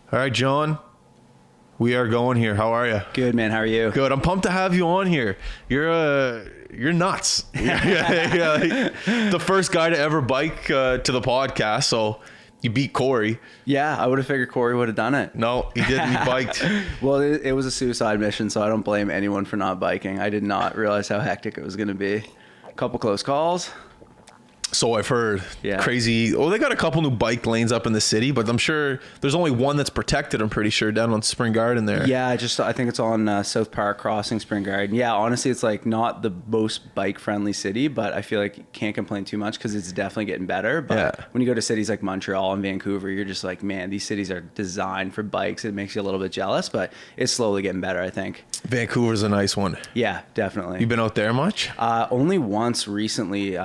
All right, John, we are going here. How are you? Good, man. How are you? Good. I'm pumped to have you on here. You're nuts. Like, the first guy to ever bike to the podcast. So you beat Corey. Yeah, I would have figured Corey would have done it. No, he didn't. He biked. Well, it was a suicide mission, so I don't blame anyone for not biking. I did not realize how hectic it was going to be. A couple close calls. So I've heard. Yeah. Crazy. Well, they got a couple new bike lanes up in the city, but I'm sure there's only one that's protected. I'm pretty sure down on Spring Garden there. Yeah, I think it's on South Park Crossing, Spring Garden. Yeah, honestly, it's like not the most bike friendly city, but I feel like you can't complain too much because it's definitely getting better. But when you go to cities like Montreal and Vancouver, you're just like, man, these cities are designed for bikes. It makes you a little bit jealous, but it's slowly getting better, I think. Vancouver's a nice one. Yeah, definitely. You been out there much? Only once recently.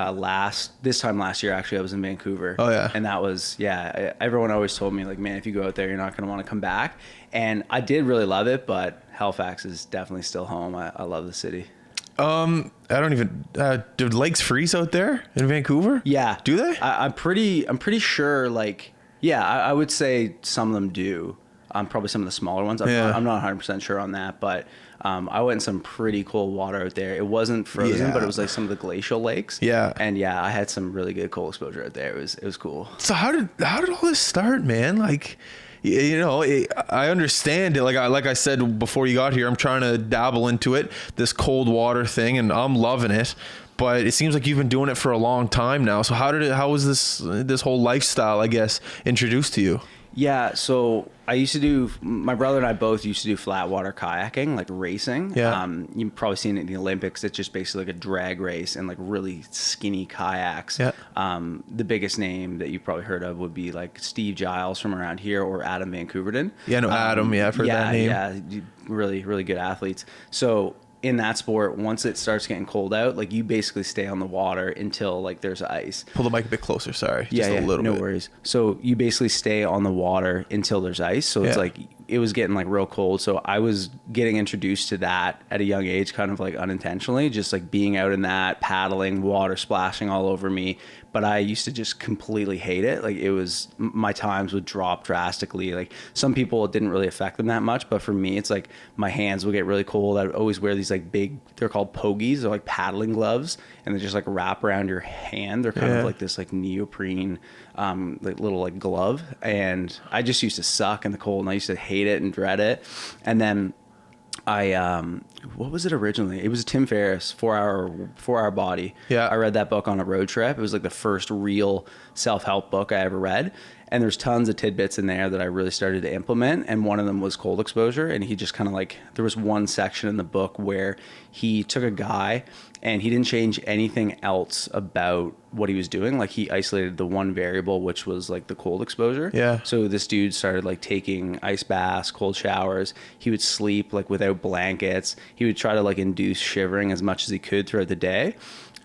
This time last year, actually, I was in Vancouver. Oh yeah. And that was everyone always told me like, man, if you go out there, you're not going to want to come back. And I did really love it, but Halifax is definitely still home. I love the city. I don't even. Do lakes freeze out there in Vancouver? Yeah. Do they? I'm pretty sure. Like, yeah, I would say some of them do. Probably some of the smaller ones. I'm not 100% sure on that, but I went in some pretty cold water out there. It wasn't frozen, but it was like some of the glacial lakes. Yeah. And yeah, I had some really good cold exposure out there. It was cool. So how did all this start, man? Like, I understand it. Like I said before you got here, I'm trying to dabble into it, this cold water thing, and I'm loving it. But it seems like you've been doing it for a long time now. So how was this whole lifestyle, I guess, introduced to you? Yeah, so my brother and I both used to do flat water kayaking, like racing. Yeah. You've probably seen it in the Olympics. It's just basically like a drag race and like really skinny kayaks. Yeah. The biggest name that you've probably heard of would be like Steve Giles from around here or Adam Van Couverden. Yeah, no, Adam. Yeah, I've heard that name. Yeah, really, really good athletes. So in that sport, once it starts getting cold out, like you basically stay on the water until like there's ice. Pull the mic a bit closer, sorry. Just a little bit. No worries. So you basically stay on the water until there's ice. So it's like, it was getting like real cold. So I was getting introduced to that at a young age, kind of like unintentionally, just like being out in that, paddling, water splashing all over me. But I used to just completely hate it. Like my times would drop drastically. Like some people, it didn't really affect them that much. But for me, it's like my hands would get really cold. I would always wear these like big, they're called pogies. They're like paddling gloves. And they just like wrap around your hand. They're kind of like this like neoprene, like little like glove. And I just used to suck in the cold and I used to hate it and dread it. And then what was it originally? It was Tim Ferriss, 4-Hour Body. Yeah. I read that book on a road trip. It was like the first real self-help book I ever read. And there's tons of tidbits in there that I really started to implement. And one of them was cold exposure. And he just kind of like, there was one section in the book where he took a guy and he didn't change anything else about what he was doing. Like he isolated the one variable, which was like the cold exposure. Yeah. So this dude started like taking ice baths, cold showers. He would sleep like without blankets. He would try to like induce shivering as much as he could throughout the day.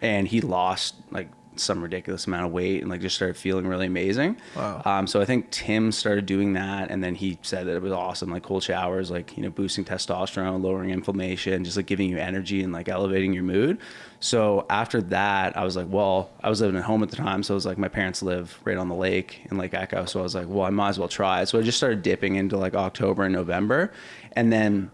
And he lost like some ridiculous amount of weight and like just started feeling really amazing. Wow. So I think Tim started doing that, and then he said that it was awesome, like cold showers, like, you know, boosting testosterone, lowering inflammation, just like giving you energy and like elevating your mood. So after that, I was like, well, I was living at home at the time, so it was like my parents live right on the lake in Lake Echo, so I was like, well, I might as well try it. So I just started dipping into like October and November, and then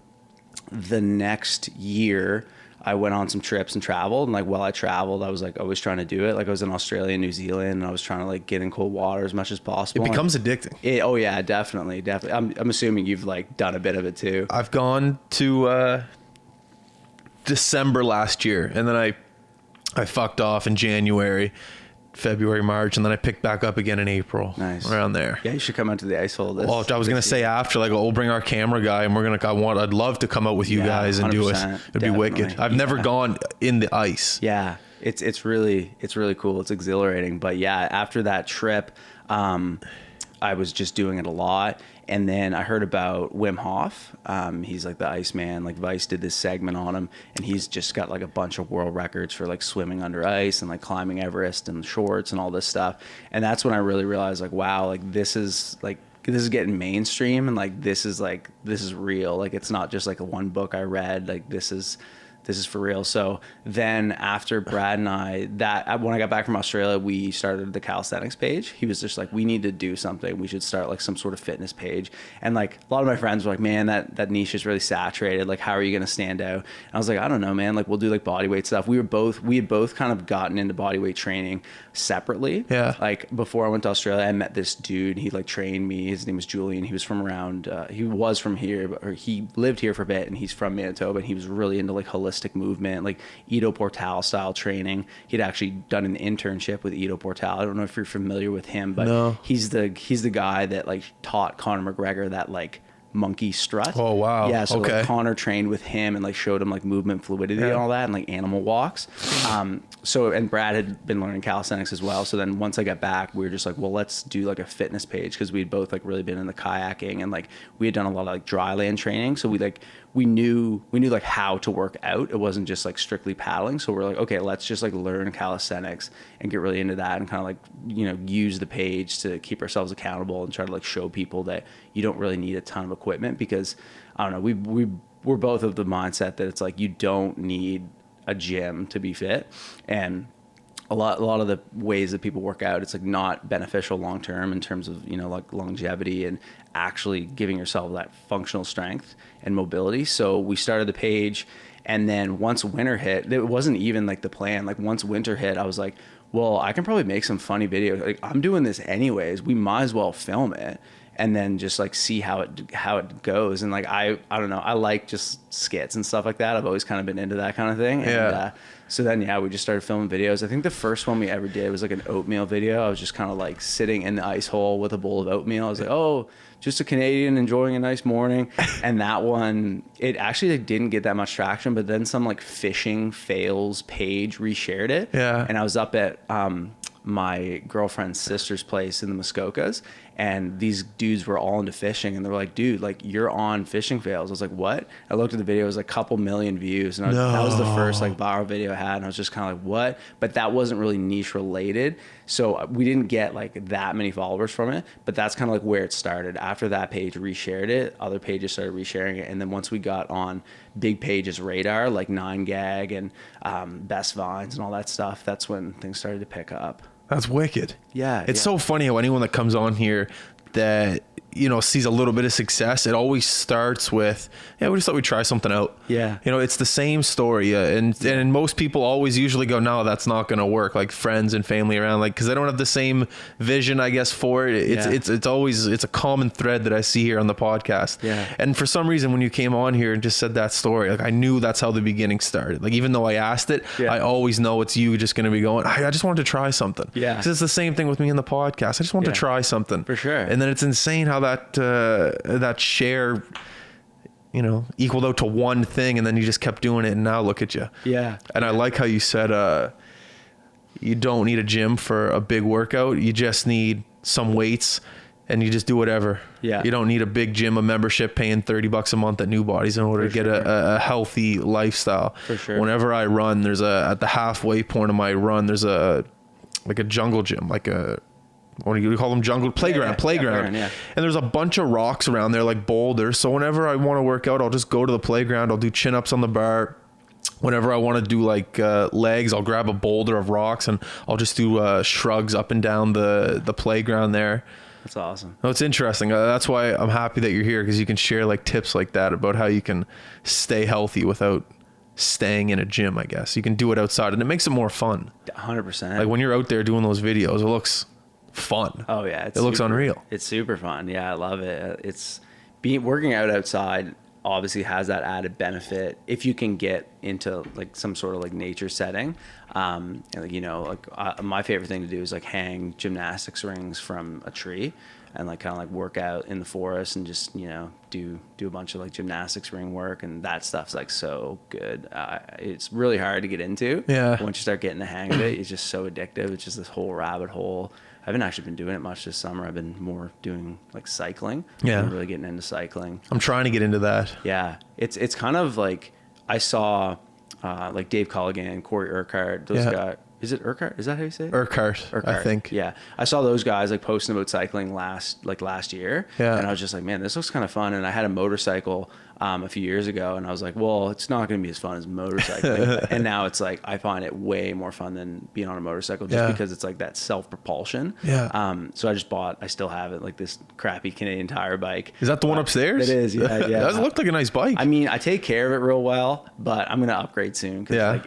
the next year I went on some trips and traveled, and like while I traveled, I was like always trying to do it. Like I was in Australia, New Zealand, and I was trying to like get in cold water as much as possible. It becomes addicting. Oh yeah, definitely. I'm assuming you've like done a bit of it too. I've gone to December last year, and then I fucked off in January, February, March, and then I picked back up again in April. Nice. Around there. Yeah, you should come out to the ice hole. Well, I was gonna say after, like, we'll bring our camera guy, and I'd love to come out with you guys and do it. It'd definitely. be wicked. I've never gone in the ice. Yeah, it's really cool. It's exhilarating. But yeah, after that trip, I was just doing it a lot. And then I heard about Wim Hof. He's like the Iceman. Like Vice did this segment on him, and he's just got like a bunch of world records for like swimming under ice and like climbing Everest and shorts and all this stuff. And that's when I really realized like, wow, like this is getting mainstream, and like this is real. Like it's not just like a one book I read. Like this is this is for real. So then after Brad and I, when I got back from Australia, we started the calisthenics page. He was just like, we need to do something. We should start like some sort of fitness page. And like a lot of my friends were like, man, that niche is really saturated. Like, how are you going to stand out? And I was like, I don't know, man. Like, we'll do like body weight stuff. We had both kind of gotten into body weight training separately. Yeah. Like before I went to Australia, I met this dude. He like trained me. His name was Julian. He was from around, he was from here, or he lived here for a bit, and he's from Manitoba, and he was really into like holistic movement, like Ido Portal style training. He'd actually done an internship with Ido Portal. I don't know if you're familiar with him, but no. he's the guy that like taught Conor McGregor that like monkey strut. Oh wow. Yeah, so okay. like Conor trained with him and like showed him like movement fluidity and all that, and like animal walks. And Brad had been learning calisthenics as well. So then once I got back, we were just like, well, let's do like a fitness page, because we'd both like really been in the kayaking, and like we had done a lot of like dry land training. So we knew like how to work out. It wasn't just like strictly paddling. So we're like, okay, let's just like learn calisthenics and get really into that, and kind of like, you know, use the page to keep ourselves accountable and try to like show people that you don't really need a ton of equipment, because I don't know, we're both of the mindset that it's like you don't need a gym to be fit. And a lot of the ways that people work out, it's like not beneficial long term in terms of, you know, like longevity and actually giving yourself that functional strength and mobility. So we started the page, and then once winter hit, it wasn't even like the plan. Like once winter hit, I was like, well, I can probably make some funny videos. Like, I'm doing this anyways. We might as well film it and then just like see how it goes. And like I don't know, I like just skits and stuff like that. I've always kind of been into that kind of thing. Yeah. And so then we just started filming videos. I think the first one we ever did was like an oatmeal video. I was just kind of like sitting in the ice hole with a bowl of oatmeal. I was like, oh, just a Canadian enjoying a nice morning. And that one, it actually like didn't get that much traction, but then some like fishing fails page reshared it. Yeah. And I was up at my girlfriend's sister's place in the Muskokas, and these dudes were all into fishing, and they're like, dude, like you're on fishing fails. I was like, what? I looked at the video, it was like a couple million views, and that was the first like viral video I had, and I was just kind of like, what? But that wasn't really niche related, so we didn't get like that many followers from it, but that's kind of like where it started. After that page reshared it, other pages started resharing it, and then once we got on big pages radar, like 9gag and Best Vines and all that stuff, that's when things started to pick up. That's wicked. Yeah. It's so funny how anyone that comes on here that, you know, sees a little bit of success, it always starts with, yeah, we just thought we'd try something out. Yeah. You know, it's the same story. And most people always usually go, no, that's not going to work. Like friends and family around, like, cause they don't have the same vision, I guess, for it. It's always a common thread that I see here on the podcast. Yeah. And for some reason, when you came on here and just said that story, like I knew that's how the beginning started. Like, even though I asked it, I always know it's you just going to be going, I just wanted to try something. Yeah. Cause it's the same thing with me in the podcast. I just want to try something. For sure. And then it's insane how that share, you know, equaled out to one thing, and then you just kept doing it, and now look at you. Yeah. And I like how you said you don't need a gym for a big workout. You just need some weights, and you just do whatever. Yeah. You don't need a big gym, a membership, paying $30 a month at New Bodies in order to get a healthy lifestyle. For sure. Whenever I run, at the halfway point of my run, there's a jungle gym, like a, what do you call them? Jungle playground. Yeah. And there's a bunch of rocks around there, like boulders. So whenever I want to work out, I'll just go to the playground. I'll do chin-ups on the bar. Whenever I want to do like legs, I'll grab a boulder of rocks and I'll just do shrugs up and down the playground there. That's awesome. No, it's interesting. That's why I'm happy that you're here, because you can share like tips like that about how you can stay healthy without staying in a gym, I guess. You can do it outside, and it makes it more fun. 100%. Like when you're out there doing those videos, it looks fun. Oh yeah, it looks unreal. It's super fun. Yeah, I love it. It's working out outside obviously has that added benefit if you can get into like some sort of like nature setting. And, you know, like my favorite thing to do is like hang gymnastics rings from a tree and like kind of like work out in the forest and just, you know, do a bunch of like gymnastics ring work, and that stuff's like so good. It's really hard to get into. Yeah. Once you start getting the hang of it, it's just so addictive. It's just this whole rabbit hole. I haven't actually been doing it much this summer. I've been more doing like cycling. Yeah. I'm really getting into cycling. I'm trying to get into that. Yeah. It's kind of like I saw like Dave Colligan, Corey Urquhart, those guys. Is it Urquhart? Is that how you say it? Urquhart, I think. Yeah. I saw those guys like posting about cycling last year. Yeah. And I was just like, man, this looks kind of fun. And I had a motorcycle a few years ago, and I was like, well, it's not going to be as fun as motorcycling. And now it's like I find it way more fun than being on a motorcycle, just because it's like that self-propulsion. So I still have it, like this crappy Canadian Tire bike. Is that the one upstairs? It is. Yeah. That does look like a nice bike. I mean, I take care of it real well, but I'm going to upgrade soon, because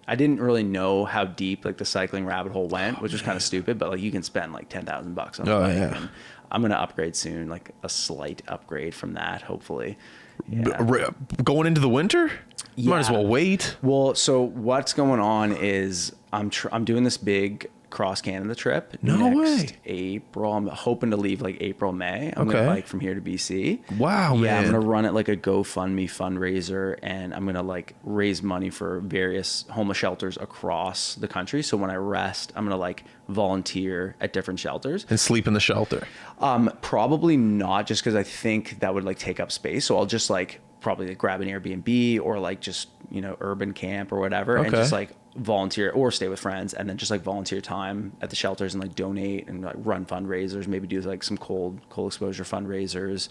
I didn't really know how deep like the cycling rabbit hole went, which was kind of stupid, but like you can spend like $10,000 on a bike. And I'm going to upgrade soon, like a slight upgrade from that, hopefully. Yeah. Going into the winter? Yeah. Might as well wait. Well, so what's going on is I'm doing this big cross Canada trip next April. I'm hoping to leave like April, May. I'm going to bike from here to BC. Wow, man. Yeah, I'm going to run it like a GoFundMe fundraiser, and I'm going to like raise money for various homeless shelters across the country. So when I rest, I'm going to like volunteer at different shelters. And sleep in the shelter? Probably not, just because I think that would like take up space. So I'll just like probably like grab an Airbnb or like just, urban camp or whatever, and just like volunteer or stay with friends, and then just like volunteer time at the shelters and like donate and like run fundraisers, maybe do like some cold exposure fundraisers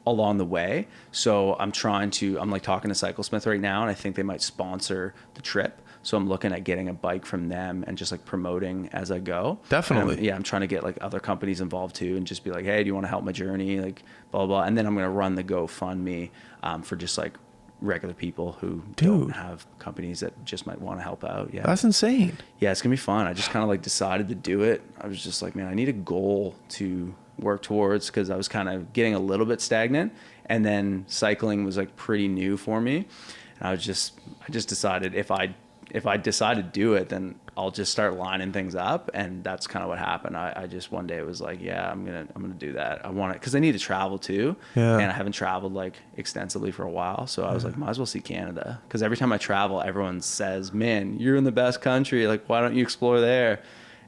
along the way. So I'm like talking to Cyclesmith right now, and I think they might sponsor the trip. So I'm looking at getting a bike from them and just like promoting as I go. Definitely. I'm trying to get like other companies involved too, and just be like, hey, do you want to help my journey? Like blah, blah, blah. And then I'm going to run the GoFundMe for just like regular people who don't have companies that just might want to help out. Yeah. That's insane. Yeah, it's going to be fun. I just kind of like decided to do it. I was just like, man, I need a goal to work towards, because I was kind of getting a little bit stagnant, and then cycling was like pretty new for me. And I just decided if I decide to do it, then I'll just start lining things up. And that's kind of what happened. I just one day was like, yeah, I'm going to do that. I want it because I need to travel too. Yeah. And I haven't traveled like extensively for a while. So I was like, might as well see Canada. Because every time I travel, everyone says, man, you're in the best country. Like, why don't you explore there?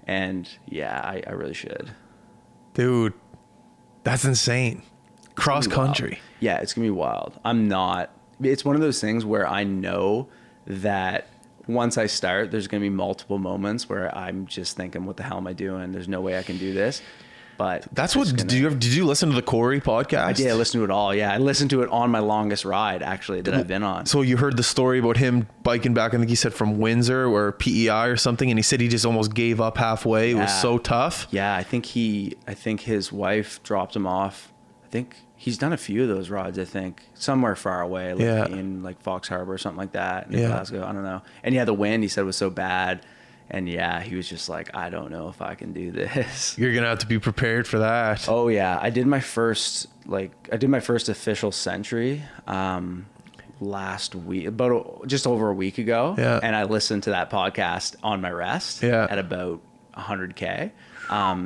And yeah, I really should. Dude, that's insane. Cross country. Yeah, it's going to be wild. It's one of those things where I know that once I start, there's going to be multiple moments where I'm just thinking, what the hell am I doing? There's no way I can do this. But that's what, did you listen to the Corey podcast? I did. I listened to it all. Yeah. I listened to it on my longest ride, actually, that I've been on. So you heard the story about him biking back, I think he said from Windsor or PEI or something. And he said he just almost gave up halfway. It was so tough. Yeah. I think his wife dropped him off. I think he's done a few of those rides, I think, somewhere far away, like in like Fox Harbor or something like that, in Glasgow. I don't know. And the wind, he said, was so bad. And he was just like, I don't know if I can do this. You're going to have to be prepared for that. Oh yeah. I did my first official century, last week, just over a week ago. Yeah. And I listened to that podcast on my rest at about 100K.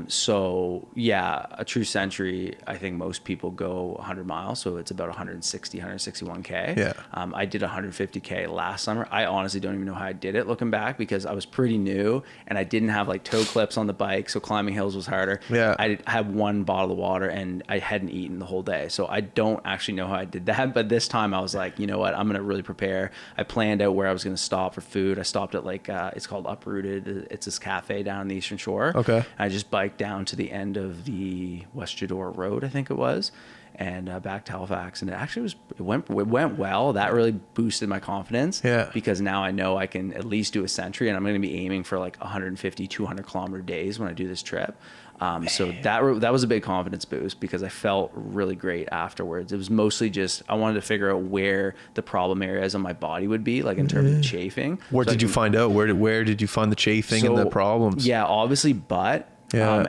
So yeah, a true century, I think most people go 100 miles. So it's about 161K. Yeah. I did 150K last summer. I honestly don't even know how I did it looking back, because I was pretty new and I didn't have like toe clips on the bike. So climbing hills was harder. Yeah. I had one bottle of water and I hadn't eaten the whole day. So I don't actually know how I did that. But this time I was like, you know what, I'm going to really prepare. I planned out where I was going to stop for food. I stopped at like, it's called Uprooted. It's this cafe down on the Eastern Shore. Okay. I just biked down to the end of the West Jador Road, I think it was, and back to Halifax, and it went well. That really boosted my confidence, because now I know I can at least do a century, and I'm going to be aiming for like 150, 200 kilometer days when I do this trip. So that was a big confidence boost, because I felt really great afterwards. It was mostly just, I wanted to figure out where the problem areas on my body would be, like in terms of chafing. Where did you find out? Where did you find the chafing and the problems? Yeah, obviously butt.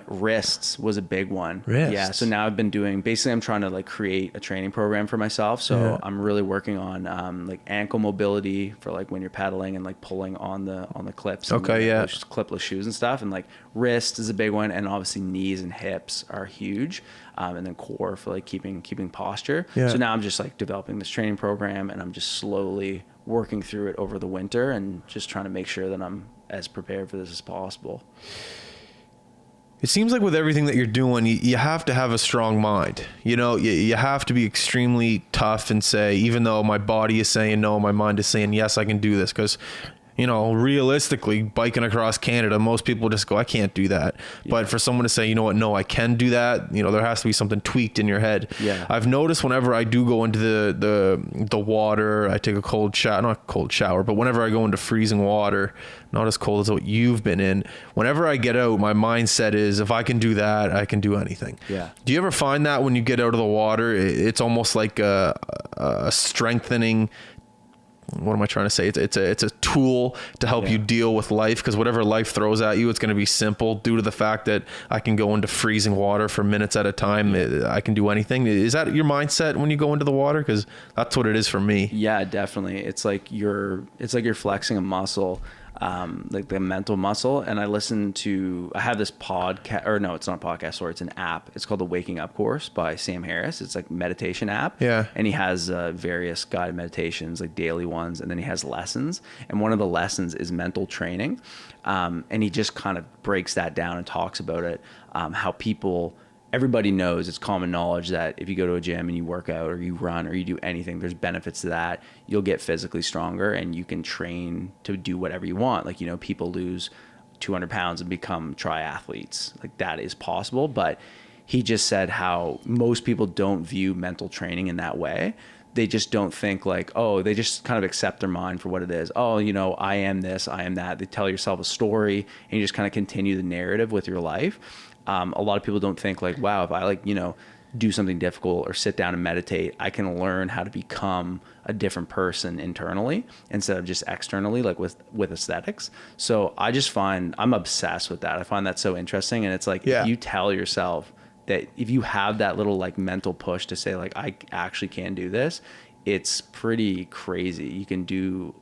Wrists was a big one. Wrists. Yeah. So now I've been doing, basically I'm trying to like create a training program for myself. So I'm really working on like ankle mobility for like when you're pedaling and like pulling on the clips. And those clipless shoes and stuff. And like wrist is a big one. And obviously knees and hips are huge. And then core for like keeping posture. Yeah. So now I'm just like developing this training program, and I'm just slowly working through it over the winter and just trying to make sure that I'm as prepared for this as possible. It seems like with everything that you're doing, you have to have a strong mind. You know, you have to be extremely tough and say, even though my body is saying no, my mind is saying yes, I can do this. Because You know, realistically, biking across Canada, most people just go, I can't do that. Yeah. But for someone to say, you know what, no, I can do that, you know, there has to be something tweaked in your head. Yeah. I've noticed whenever I do go into the water, I take a cold shower, not cold shower, but whenever I go into freezing water, not as cold as what you've been in, whenever I get out, my mindset is, if I can do that, I can do anything. Yeah. Do you ever find that when you get out of the water, it's almost like a strengthening, what am I trying to say? It's a tool to help you deal with life, because whatever life throws at you, it's going to be simple due to the fact that I can go into freezing water for minutes at a time. I can do anything. Is that your mindset when you go into the water? Because that's what it is for me. Yeah, definitely. It's like you're flexing a muscle, like the mental muscle. And I have this podcast, or no, it's not a podcast, sorry, it's an app. It's called the Waking Up Course by Sam Harris. It's like a meditation app. Yeah. And he has various guided meditations, like daily ones, and then he has lessons. And one of the lessons is mental training. And he just kind of breaks that down and talks about it, how everybody knows, it's common knowledge that if you go to a gym and you work out or you run or you do anything, there's benefits to that. You'll get physically stronger and you can train to do whatever you want. Like, you know, people lose 200 pounds and become triathletes. Like, that is possible. But he just said how most people don't view mental training in that way. They just don't think like, oh, they just kind of accept their mind for what it is. Oh, you know, I am this, I am that. They tell yourself a story and you just kind of continue the narrative with your life. A lot of people don't think like, wow, if I like, you know, do something difficult or sit down and meditate, I can learn how to become a different person internally instead of just externally, like with aesthetics. So I just I'm obsessed with that. I find that so interesting. And it's like, if you tell yourself that, if you have that little like mental push to say like, I actually can do this, it's pretty crazy. You can do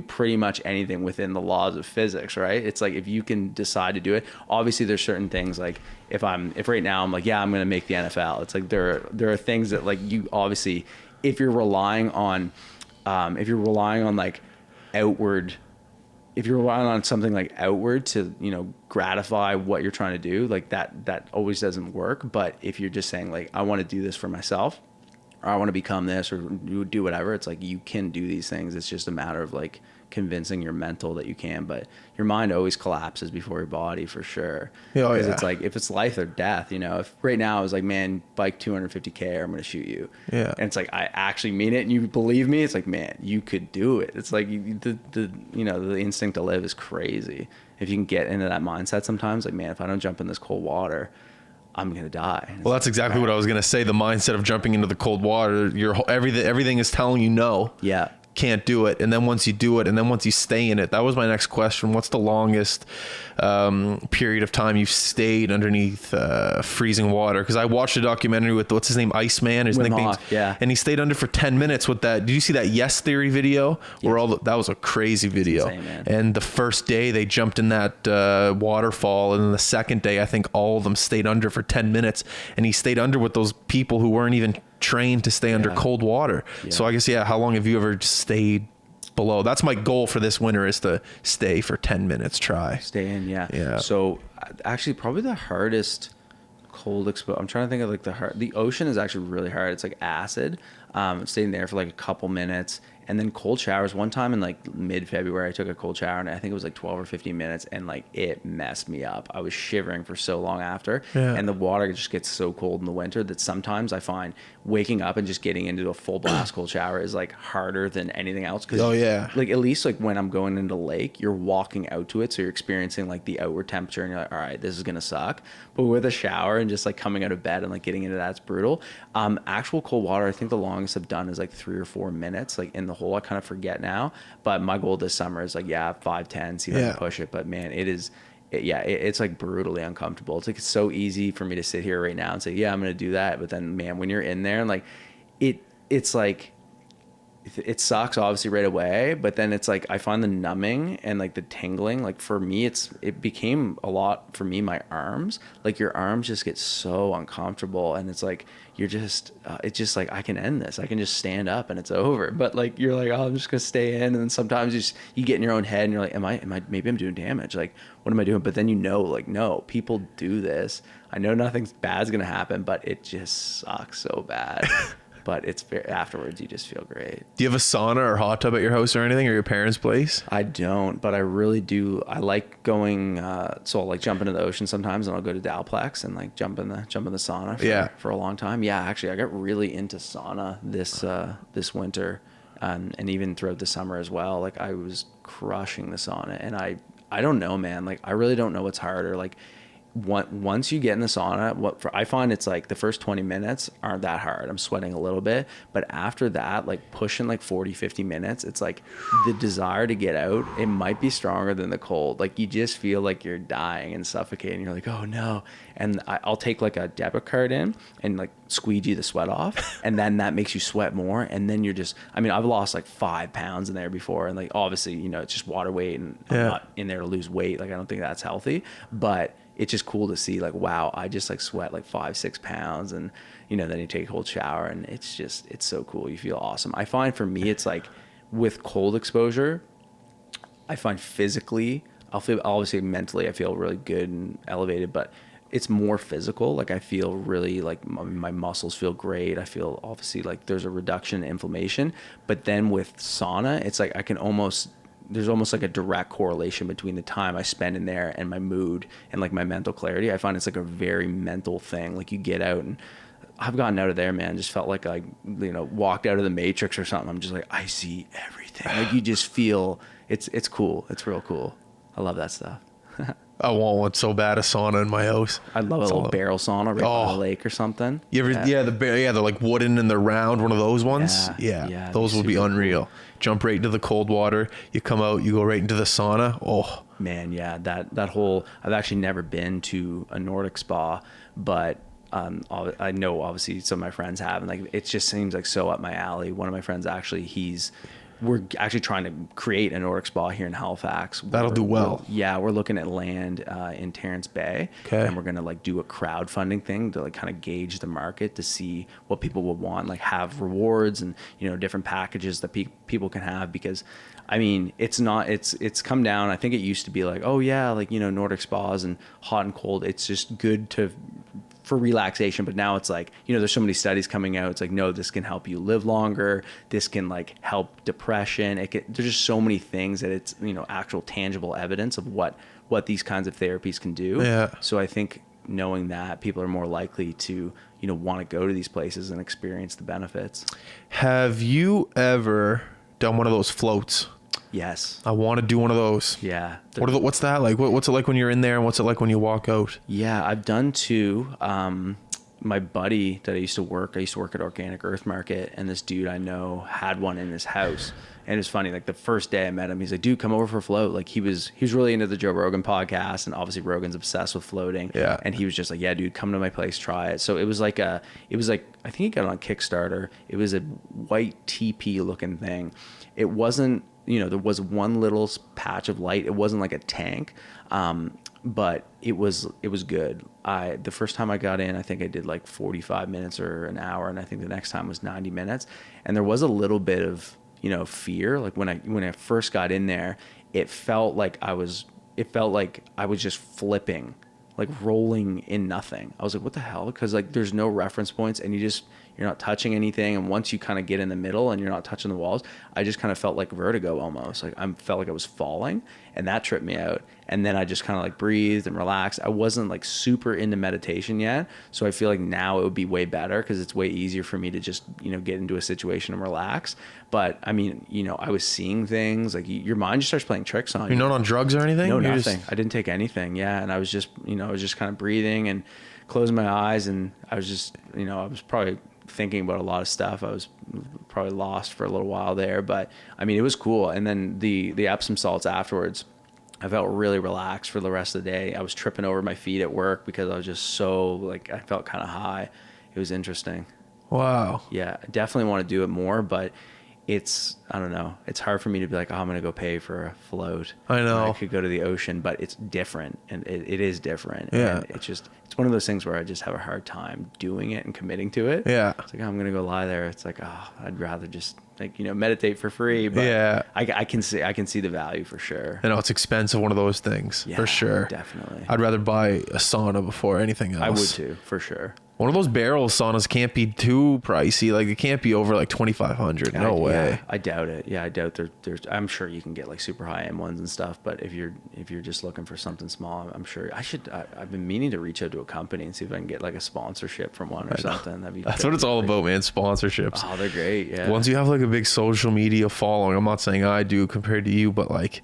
pretty much anything within the laws of physics, right? It's like, if you can decide to do it, obviously there's certain things like if right now I'm like, yeah, I'm going to make the NFL. It's like, there are things that like you obviously, if you're relying on like outward, if you're relying on something like outward to, you know, gratify what you're trying to do, like that always doesn't work. But if you're just saying like, I want to do this for myself, or I want to become this, or do whatever, it's like, you can do these things. It's just a matter of like convincing your mental that you can, but your mind always collapses before your body for sure. Because it's like, if it's life or death, you know, if right now I was like, man, bike 250K or I'm going to shoot you. Yeah. And it's like, I actually mean it and you believe me. It's like, man, you could do it. It's like the instinct to live is crazy. If you can get into that mindset sometimes, like, man, if I don't jump in this cold water, I'm going to die. Well, that's exactly what I was going to say. The mindset of jumping into the cold water, everything is telling you no. Yeah. Can't do it. And then once you do it, and then once you stay in it, that was my next question. What's the longest period of time you've stayed underneath freezing water? Because I watched a documentary with, what's his name, Iceman, his nickname, and he stayed under for 10 minutes with that. Did you see that Yes Theory video? Yeah. Where that was a crazy video. Insane, man. And the first day they jumped in that waterfall, and then the second day I think all of them stayed under for 10 minutes, and he stayed under with those people who weren't even trained to stay under cold water. So I guess, how long have you ever stayed below? That's my goal for this winter, is to stay for 10 minutes, stay in. Yeah. So actually probably the hardest cold exposure, I'm trying to think of like the ocean is actually really hard. It's like acid. Staying there for like a couple minutes, and then cold showers. One time in like mid-February, I took a cold shower, and I think it was like 12 or 15 minutes, and like it messed me up. I was shivering for so long after, and the water just gets so cold in the winter that sometimes I find waking up and just getting into a full blast cold shower is like harder than anything else. Cause like, at least like when I'm going into the lake, you're walking out to it, so you're experiencing like the outward temperature, and you're like, all right, this is gonna suck. But with a shower and just like coming out of bed and like getting into that's brutal. Actual cold water, I think the longest I've done is like 3 or 4 minutes, like in the hole. I kind of forget now, but my goal this summer is like 5-10, see if I can push it. But man, it's like brutally uncomfortable. It's like, it's so easy for me to sit here right now and say, yeah, I'm gonna do that, but then man, when you're in there and like it's like, it sucks obviously right away, but then it's like I find the numbing and like the tingling, like for me it became a lot for me, my arms, like your arms just get so uncomfortable, and it's like you're just it's just like, I can end this, I can just stand up and it's over. But like you're like, oh, I'm just gonna stay in, and then sometimes you get in your own head and you're like, am I maybe I'm doing damage, like what am I doing? But then like, no, people do this, I know nothing bad's gonna happen, but it just sucks so bad. but it's very, afterwards you just feel great. Do you have a sauna or hot tub at your house or anything, or your parents' place? I don't, but I really do. I like going, so I'll like jump into the ocean sometimes, and I'll go to Dalplex and like jump in the sauna for a long time. Yeah, actually I got really into sauna this winter, and even throughout the summer as well. Like I was crushing the sauna, and I don't know, man. Like I really don't know what's harder. Like once you get in the sauna, I find it's like the first 20 minutes aren't that hard. I'm sweating a little bit, but after that, like pushing like 40, 50 minutes, it's like the desire to get out, it might be stronger than the cold. Like you just feel like you're dying and suffocating. You're like, oh no. And I'll take like a debit card in and like squeegee the sweat off. And then that makes you sweat more. And then you're just, I mean, I've lost like 5 pounds in there before. And like, obviously, you know, it's just water weight, and I'm not in there to lose weight. Like, I don't think that's healthy, but it's just cool to see like, wow, I just like sweat like 5-6 pounds, and you know, then you take a cold shower, and it's so cool. You feel awesome. I find for me, it's like with cold exposure, I find physically, I'll feel, obviously mentally, I feel really good and elevated, but it's more physical. Like I feel really like my muscles feel great. I feel obviously like there's a reduction in inflammation, but then with sauna, it's like there's almost like a direct correlation between the time I spend in there and my mood and like my mental clarity. I find it's like a very mental thing. Like you get out, and I've gotten out of there, man, just felt like I, you know, walked out of the Matrix or something. I'm just like, I see everything. Like you just feel it's cool. It's real cool. I love that stuff. I want one so bad, a sauna in my house. I'd love a little barrel sauna right by the lake or something. You ever, they're like wooden and they're round, one of those ones. Yeah, those would be unreal. Cool. Jump right into the cold water. You come out, you go right into the sauna. Oh man, yeah, that whole. I've actually never been to a Nordic spa, but I know obviously some of my friends have, and like it just seems like so up my alley. One of my friends actually, we're actually trying to create a Nordic spa here in Halifax. That'll do well. We're looking at land in Terrence Bay. Okay. And we're going to like do a crowdfunding thing to like kind of gauge the market to see what people would want, like have rewards and, you know, different packages that people can have, because I mean, it's come down. I think it used to be like, oh yeah, like, you know, Nordic spas and hot and cold. It's just good for relaxation, but now it's like, you know, there's so many studies coming out. It's like, no, this can help you live longer. This can like help depression. There's just so many things that it's, you know, actual tangible evidence of what these kinds of therapies can do. Yeah. So I think knowing that, people are more likely to, you know, want to go to these places and experience the benefits. Have you ever done one of those floats? Yes. I want to do one of those. Yeah. What's that like? What's it like when you're in there, and what's it like when you walk out? Yeah, I've done 2. My buddy that I used to work at Organic Earth Market, and this dude I know had one in his house. And it was funny, like the first day I met him, he's like, dude, come over for a float. Like he was really into the Joe Rogan podcast, and obviously Rogan's obsessed with floating. Yeah. And he was just like, yeah, dude, come to my place, try it. So it was like I think he got it on Kickstarter. It was a white TP looking thing. It wasn't, you know, there was one little patch of light. It wasn't like a tank, but it was good. The first time I got in, I think I did like 45 minutes or an hour, and I think the next time was 90 minutes. And there was a little bit of, you know, fear. Like when I first got in there, it felt like I was just flipping, like rolling in nothing. I was like, what the hell? Because like there's no reference points, and you're not touching anything. And once you kind of get in the middle and you're not touching the walls, I just kind of felt like vertigo almost. Like I felt like I was falling, and that tripped me out. And then I just kind of like breathed and relaxed. I wasn't like super into meditation yet. So I feel like now it would be way better, because it's way easier for me to just, you know, get into a situation and relax. But I mean, you know, I was seeing things like your mind just starts playing tricks on you. You're not on drugs or anything? No, nothing. I didn't take anything. Yeah. And I was just, you know, I was just kind of breathing and closing my eyes, and I was just, you know, I was probably thinking about a lot of stuff. I was probably lost for a little while there, but I mean, it was cool. And then the Epsom salts afterwards, I felt really relaxed for the rest of the day. I was tripping over my feet at work because I was just so like, I felt kind of high. It was interesting. Wow. Yeah, I definitely want to do it more, but I don't know. It's hard for me to be like, oh, I'm going to go pay for a float. I know. I could go to the ocean, but it's different, and it is different. Yeah. And it's one of those things where I just have a hard time doing it and committing to it. Yeah. It's like, oh, I'm going to go lie there. It's like, oh, I'd rather just like, you know, meditate for free. But yeah. I can see the value for sure. I know it's expensive, one of those things, for sure. Definitely. I'd rather buy a sauna before anything else. I would too, for sure. One of those barrel saunas can't be too pricey. Like it can't be over like 2,500. No way. Yeah, I doubt it. Yeah, I doubt there's. I'm sure you can get like super high end ones and stuff. But if you're just looking for something small, I'm sure I've been meaning to reach out to a company and see if I can get like a sponsorship from one or something. That's what it's all about, man. Sponsorships. Oh, they're great. Yeah. Once you have like a big social media following, I'm not saying I do compared to you, but like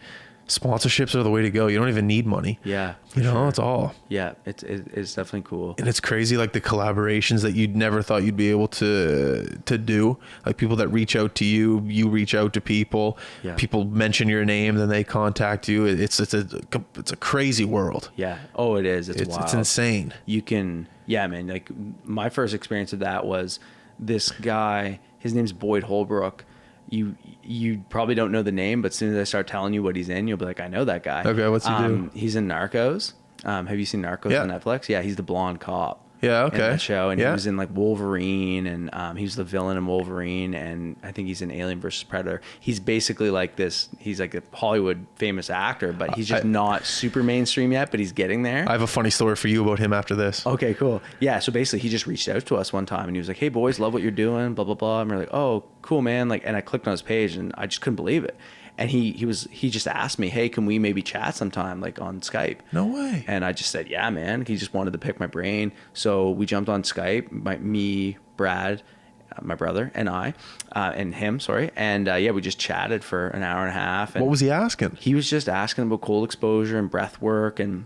sponsorships are the way to go. You don't even need money. Yeah. You know, it's all. Yeah, it's definitely cool. And it's crazy, like the collaborations that you'd never thought you'd be able to do. Like people that reach out to you, you reach out to people. Yeah. People mention your name, then they contact you. It's a crazy world. Yeah. Oh, it is. It's wild. It's insane. You can, yeah, man. Like my first experience of that was this guy. His name's Boyd Holbrook. You probably don't know the name, but as soon as I start telling you what he's in, you'll be like, I know that guy. Okay, what's he do? He's in Narcos. Have you seen Narcos on Netflix? Yeah, he's the blonde cop. Yeah, okay. In that show, and he was in like Wolverine, and he was the villain in Wolverine, and I think he's in Alien vs Predator. He's basically like this. He's like a Hollywood famous actor, but he's just not super mainstream yet. But he's getting there. I have a funny story for you about him after this. Okay, cool. Yeah, so basically, he just reached out to us one time, and he was like, "Hey, boys, love what you're doing." Blah blah blah. And we're like, "Oh, cool, man!" Like, and I clicked on his page, and I just couldn't believe it. And he just asked me, "Hey, can we maybe chat sometime, like on Skype?" No way. And I just said, "Yeah, man." He just wanted to pick my brain, so we jumped on Skype. Me, Brad, my brother, and I, and him. Sorry, and we just chatted for an hour and a half. And what was he asking? He was just asking about cold exposure and breath work, and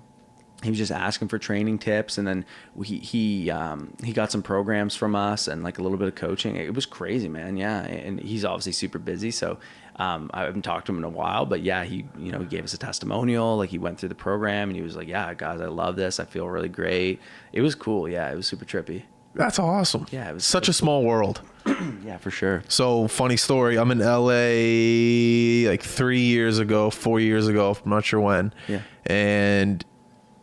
he was just asking for training tips. And then he got some programs from us and like a little bit of coaching. It was crazy, man. Yeah, and he's obviously super busy, so. I haven't talked to him in a while, but yeah, he gave us a testimonial. Like he went through the program and he was like, "Yeah, guys, I love this. I feel really great." It was cool. Yeah, it was super trippy. That's awesome. Yeah, it was such a small world. Yeah, for sure. So funny story. I'm in LA like 4 years ago. I'm not sure when. Yeah. And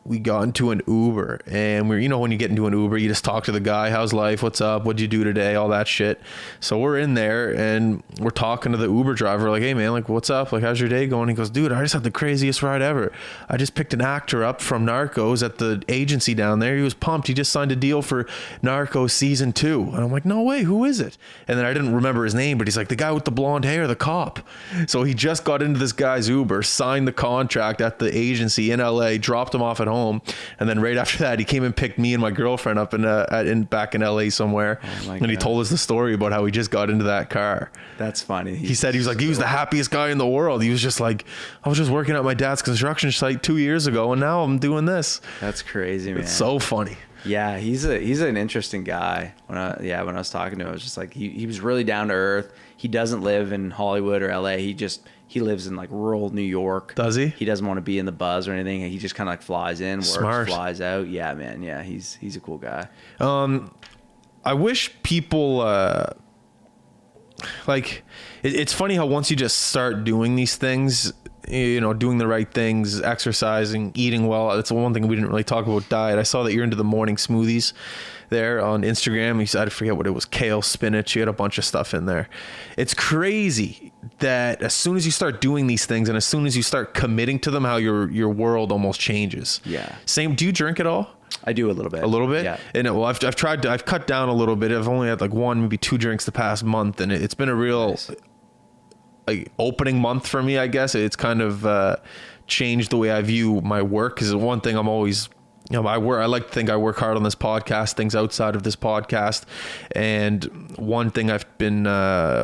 we got into an Uber, and we're, when you get into an Uber, you just talk to the guy. How's life? What's up? What'd you do today? All that shit. So we're in there and we're talking to the Uber driver, like, "Hey man, like, what's up? Like, how's your day going?" He goes, "Dude, I just had the craziest ride ever. I just picked an actor up from Narcos at the agency down there. He was pumped. He just signed a deal for Narcos season 2. And I'm like, "No way. Who is it?" And then I didn't remember his name, but he's like, "The guy with the blonde hair, the cop." So he just got into this guy's Uber, signed the contract at the agency in LA, dropped him off at home. And then right after that, he came and picked me and my girlfriend up back in LA somewhere. Oh and he told us the story about how he just got into that car. That's funny. He said he was the happiest guy in the world. He was just like, "I was just working at my dad's construction site 2 years ago, and now I'm doing this." That's crazy, man. It's so funny. Yeah, he's an interesting guy. When I was talking to him, I was just like, he was really down to earth. He doesn't live in Hollywood or LA. He lives in like rural New York. Does he? He doesn't want to be in the buzz or anything. He just kind of like flies in, works, Smart. flies out. Yeah, man. Yeah, he's a cool guy. I wish people it's funny how once you just start doing these things, doing the right things, exercising, eating well. That's the one thing we didn't really talk about, diet. I saw that you're into the morning smoothies there on Instagram. You said, I forget what it was, kale, spinach. You had a bunch of stuff in there. It's crazy that as soon as you start doing these things and as soon as you start committing to them, how your world almost changes. Yeah. Same. Do you drink at all? I do a little bit. A little bit? Yeah. And I've cut down a little bit. I've only had like 1, maybe 2 drinks the past month, and it's been a real like opening month for me, I guess. It's kind of changed the way I view my work, because one thing I'm always, I like to think I work hard on this podcast, things outside of this podcast. And one thing I've been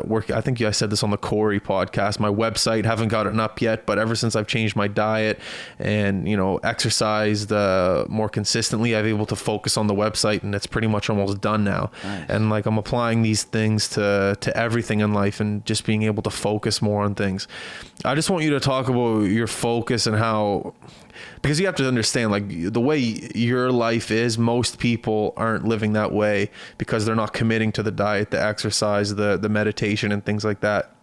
working, I think I said this on the Corey podcast, my website, haven't got it up yet, but ever since I've changed my diet and, exercised more consistently, I've been able to focus on the website, and it's pretty much almost done now. Nice. And like, I'm applying these things to everything in life and just being able to focus more on things. I just want you to talk about your focus and how, because you have to understand, like, the way your life is, most people aren't living that way because they're not committing to the diet, the exercise, the meditation and things like that.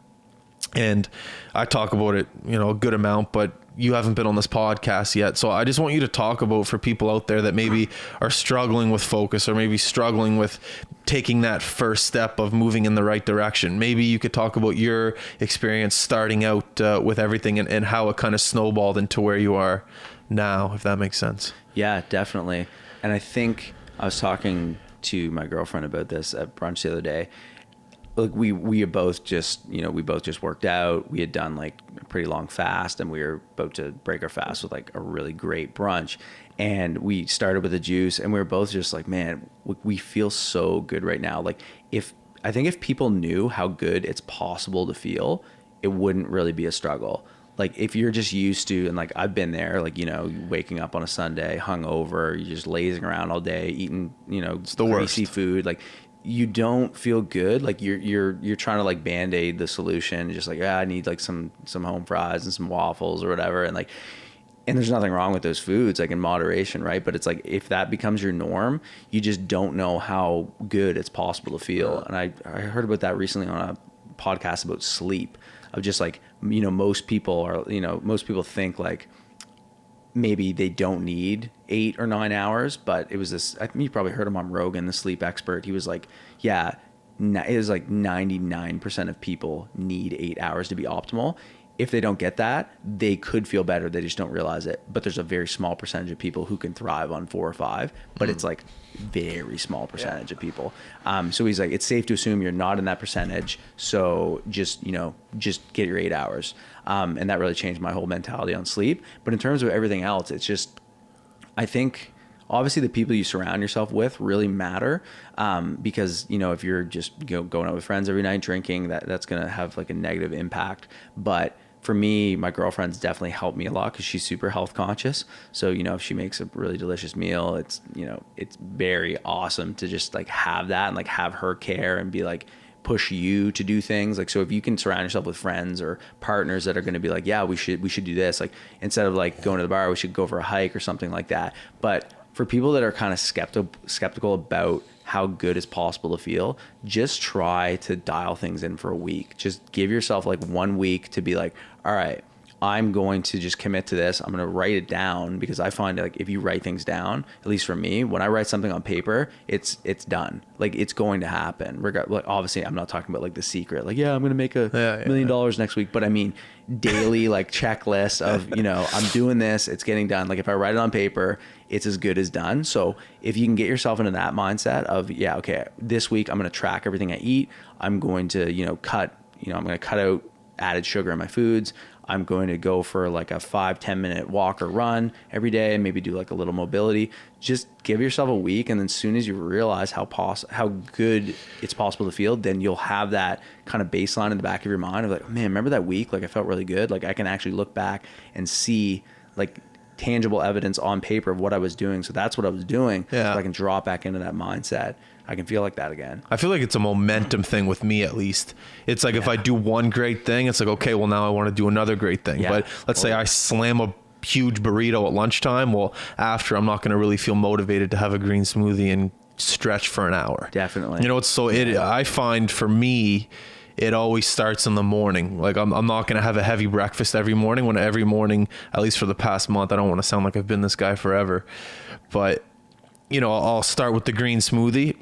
And I talk about it, a good amount, but you haven't been on this podcast yet. So I just want you to talk about, for people out there that maybe are struggling with focus or maybe struggling with taking that first step of moving in the right direction. Maybe you could talk about your experience starting out with everything and how it kind of snowballed into where you are now, if that makes sense. Yeah, definitely. And I think I was talking to my girlfriend about this at brunch the other day. Like we had both just, we both just worked out. We had done like a pretty long fast, and we were about to break our fast with like a really great brunch. And we started with a juice, and we were both just like, man, we feel so good right now. Like I think if people knew how good it's possible to feel, it wouldn't really be a struggle. Like if you're just used to, and like I've been there, like, waking up on a Sunday, hungover, you're just lazing around all day, eating, it's the greasy worst food. Like you don't feel good. Like you're trying to like band-aid the solution. Just like, I need like some home fries and some waffles or whatever. And like, and there's nothing wrong with those foods, like in moderation, right? But it's like, if that becomes your norm, you just don't know how good it's possible to feel. And I heard about that recently on a podcast about sleep, of just like, most people think like maybe they don't need 8 or 9 hours, but it was this, I think you probably heard him on Rogan, the sleep expert. He was like, it was like 99% of people need 8 hours to be optimal. If they don't get that, they could feel better. They just don't realize it. But there's a very small percentage of people who can thrive on 4 or 5, but it's like very small percentage of people. So he's like, it's safe to assume you're not in that percentage. So just get your 8 hours. And that really changed my whole mentality on sleep. But in terms of everything else, it's just, I think obviously the people you surround yourself with really matter. Because, if you're just going out with friends every night drinking, that's going to have like a negative impact. But for me, my girlfriend's definitely helped me a lot because she's super health conscious. So, if she makes a really delicious meal, it's very awesome to just like have that and like have her care and be like, push you to do things. Like, so if you can surround yourself with friends or partners that are going to be like, yeah, we should do this. Like, instead of like going to the bar, we should go for a hike or something like that. But for people that are kind of skeptical about how good it's possible to feel, just try to dial things in for a week. Just give yourself like 1 week to be like, all right, I'm going to just commit to this. I'm going to write it down, because I find like if you write things down, at least for me, when I write something on paper, it's done. Like it's going to happen. Like obviously I'm not talking about like The Secret. Like, I'm going to make $1 million next week. But I mean, daily like checklist of, I'm doing this, it's getting done. Like if I write it on paper, it's as good as done. So if you can get yourself into that mindset of, okay, this week I'm going to track everything I eat. I'm going to, I'm going to cut out added sugar in my foods. I'm going to go for like a 5-10 minute walk or run every day, and maybe do like a little mobility. Just give yourself a week. And then as soon as you realize how good it's possible to feel, then you'll have that kind of baseline in the back of your mind of like, man, remember that week? Like I felt really good. Like I can actually look back and see like tangible evidence on paper of what I was doing. So that's what I was doing. Yeah. So I can drop back into that mindset. I can feel like that again. I feel like it's a momentum thing with me, at least. It's like if I do one great thing, it's like, okay, well now I want to do another great thing. But let's say I slam a huge burrito at lunchtime. Well, after, I'm not going to really feel motivated to have a green smoothie and stretch for an hour. Definitely. I find for me, it always starts in the morning. Like I'm not going to have a heavy breakfast every morning, at least for the past month, I don't want to sound like I've been this guy forever, but I'll start with the green smoothie,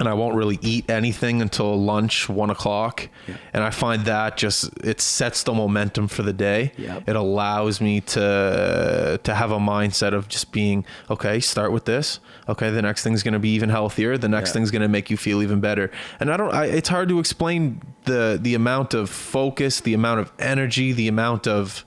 and I won't really eat anything until lunch, 1:00. Yeah. And I find that it sets the momentum for the day. Yep. It allows me to have a mindset of just being, okay, start with this. Okay, the next thing's going to be even healthier. The next thing's going to make you feel even better. And it's hard to explain the amount of focus, the amount of energy, the amount of,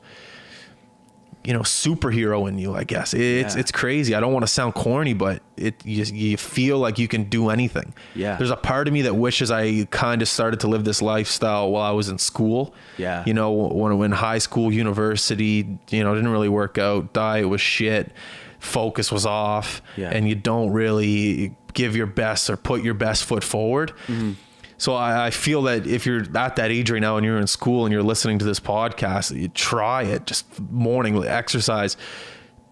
superhero in you, I guess. It's crazy. I don't want to sound corny, but you feel like you can do anything. Yeah. There's a part of me that wishes I kind of started to live this lifestyle while I was in school. Yeah. When high school, university, didn't really work out. Diet was shit. Focus was off. Yeah. And you don't really give your best or put your best foot forward. Mm-hmm. So I feel that if you're at that age right now and you're in school and you're listening to this podcast, you try it. Just morning exercise,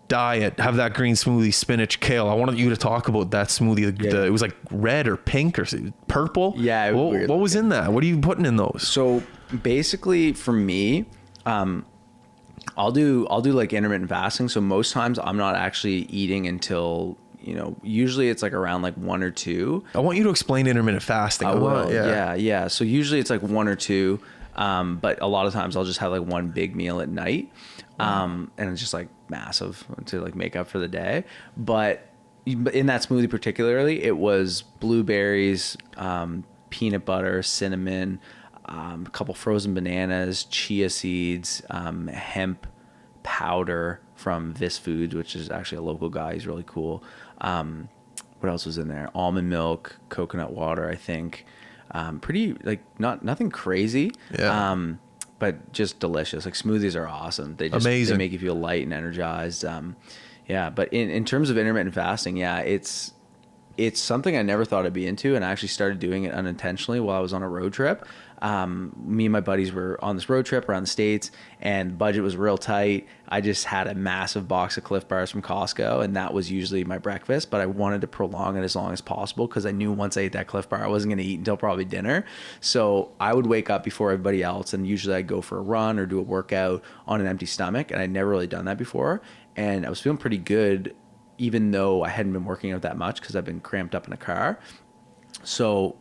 diet, have that green smoothie, spinach, kale. I wanted you to talk about that smoothie. It was like red or pink or purple. Yeah. What was in that? What are you putting in those? So basically for me, I'll do like intermittent fasting. So most times I'm not actually eating until, usually it's like around like 1 or 2. I want you to explain intermittent fasting. Yeah. So usually it's like 1 or 2. But a lot of times I'll just have like one big meal at night. And it's just like massive to like make up for the day. But in that smoothie particularly, it was blueberries, peanut butter, cinnamon, a couple frozen bananas, chia seeds, hemp powder from Vis Foods, which is actually a local guy. He's really cool. What else was in there? Almond milk, coconut water, I think. Pretty like nothing crazy. Yeah. But just delicious. Like smoothies are awesome. They just Amazing. They make you feel light and energized. Yeah, but in terms of intermittent fasting, yeah, it's something I never thought I'd be into, and I actually started doing it unintentionally while I was on a road trip. Me and my buddies were on this road trip around the States, and the budget was real tight. I just had a massive box of Cliff Bars from Costco, and that was usually my breakfast, but I wanted to prolong it as long as possible because I knew once I ate that Cliff Bar, I wasn't going to eat until probably dinner. So I would wake up before everybody else, and usually I'd go for a run or do a workout on an empty stomach, and I'd never really done that before. And I was feeling pretty good, even though I hadn't been working out that much because I've been cramped up in a car. So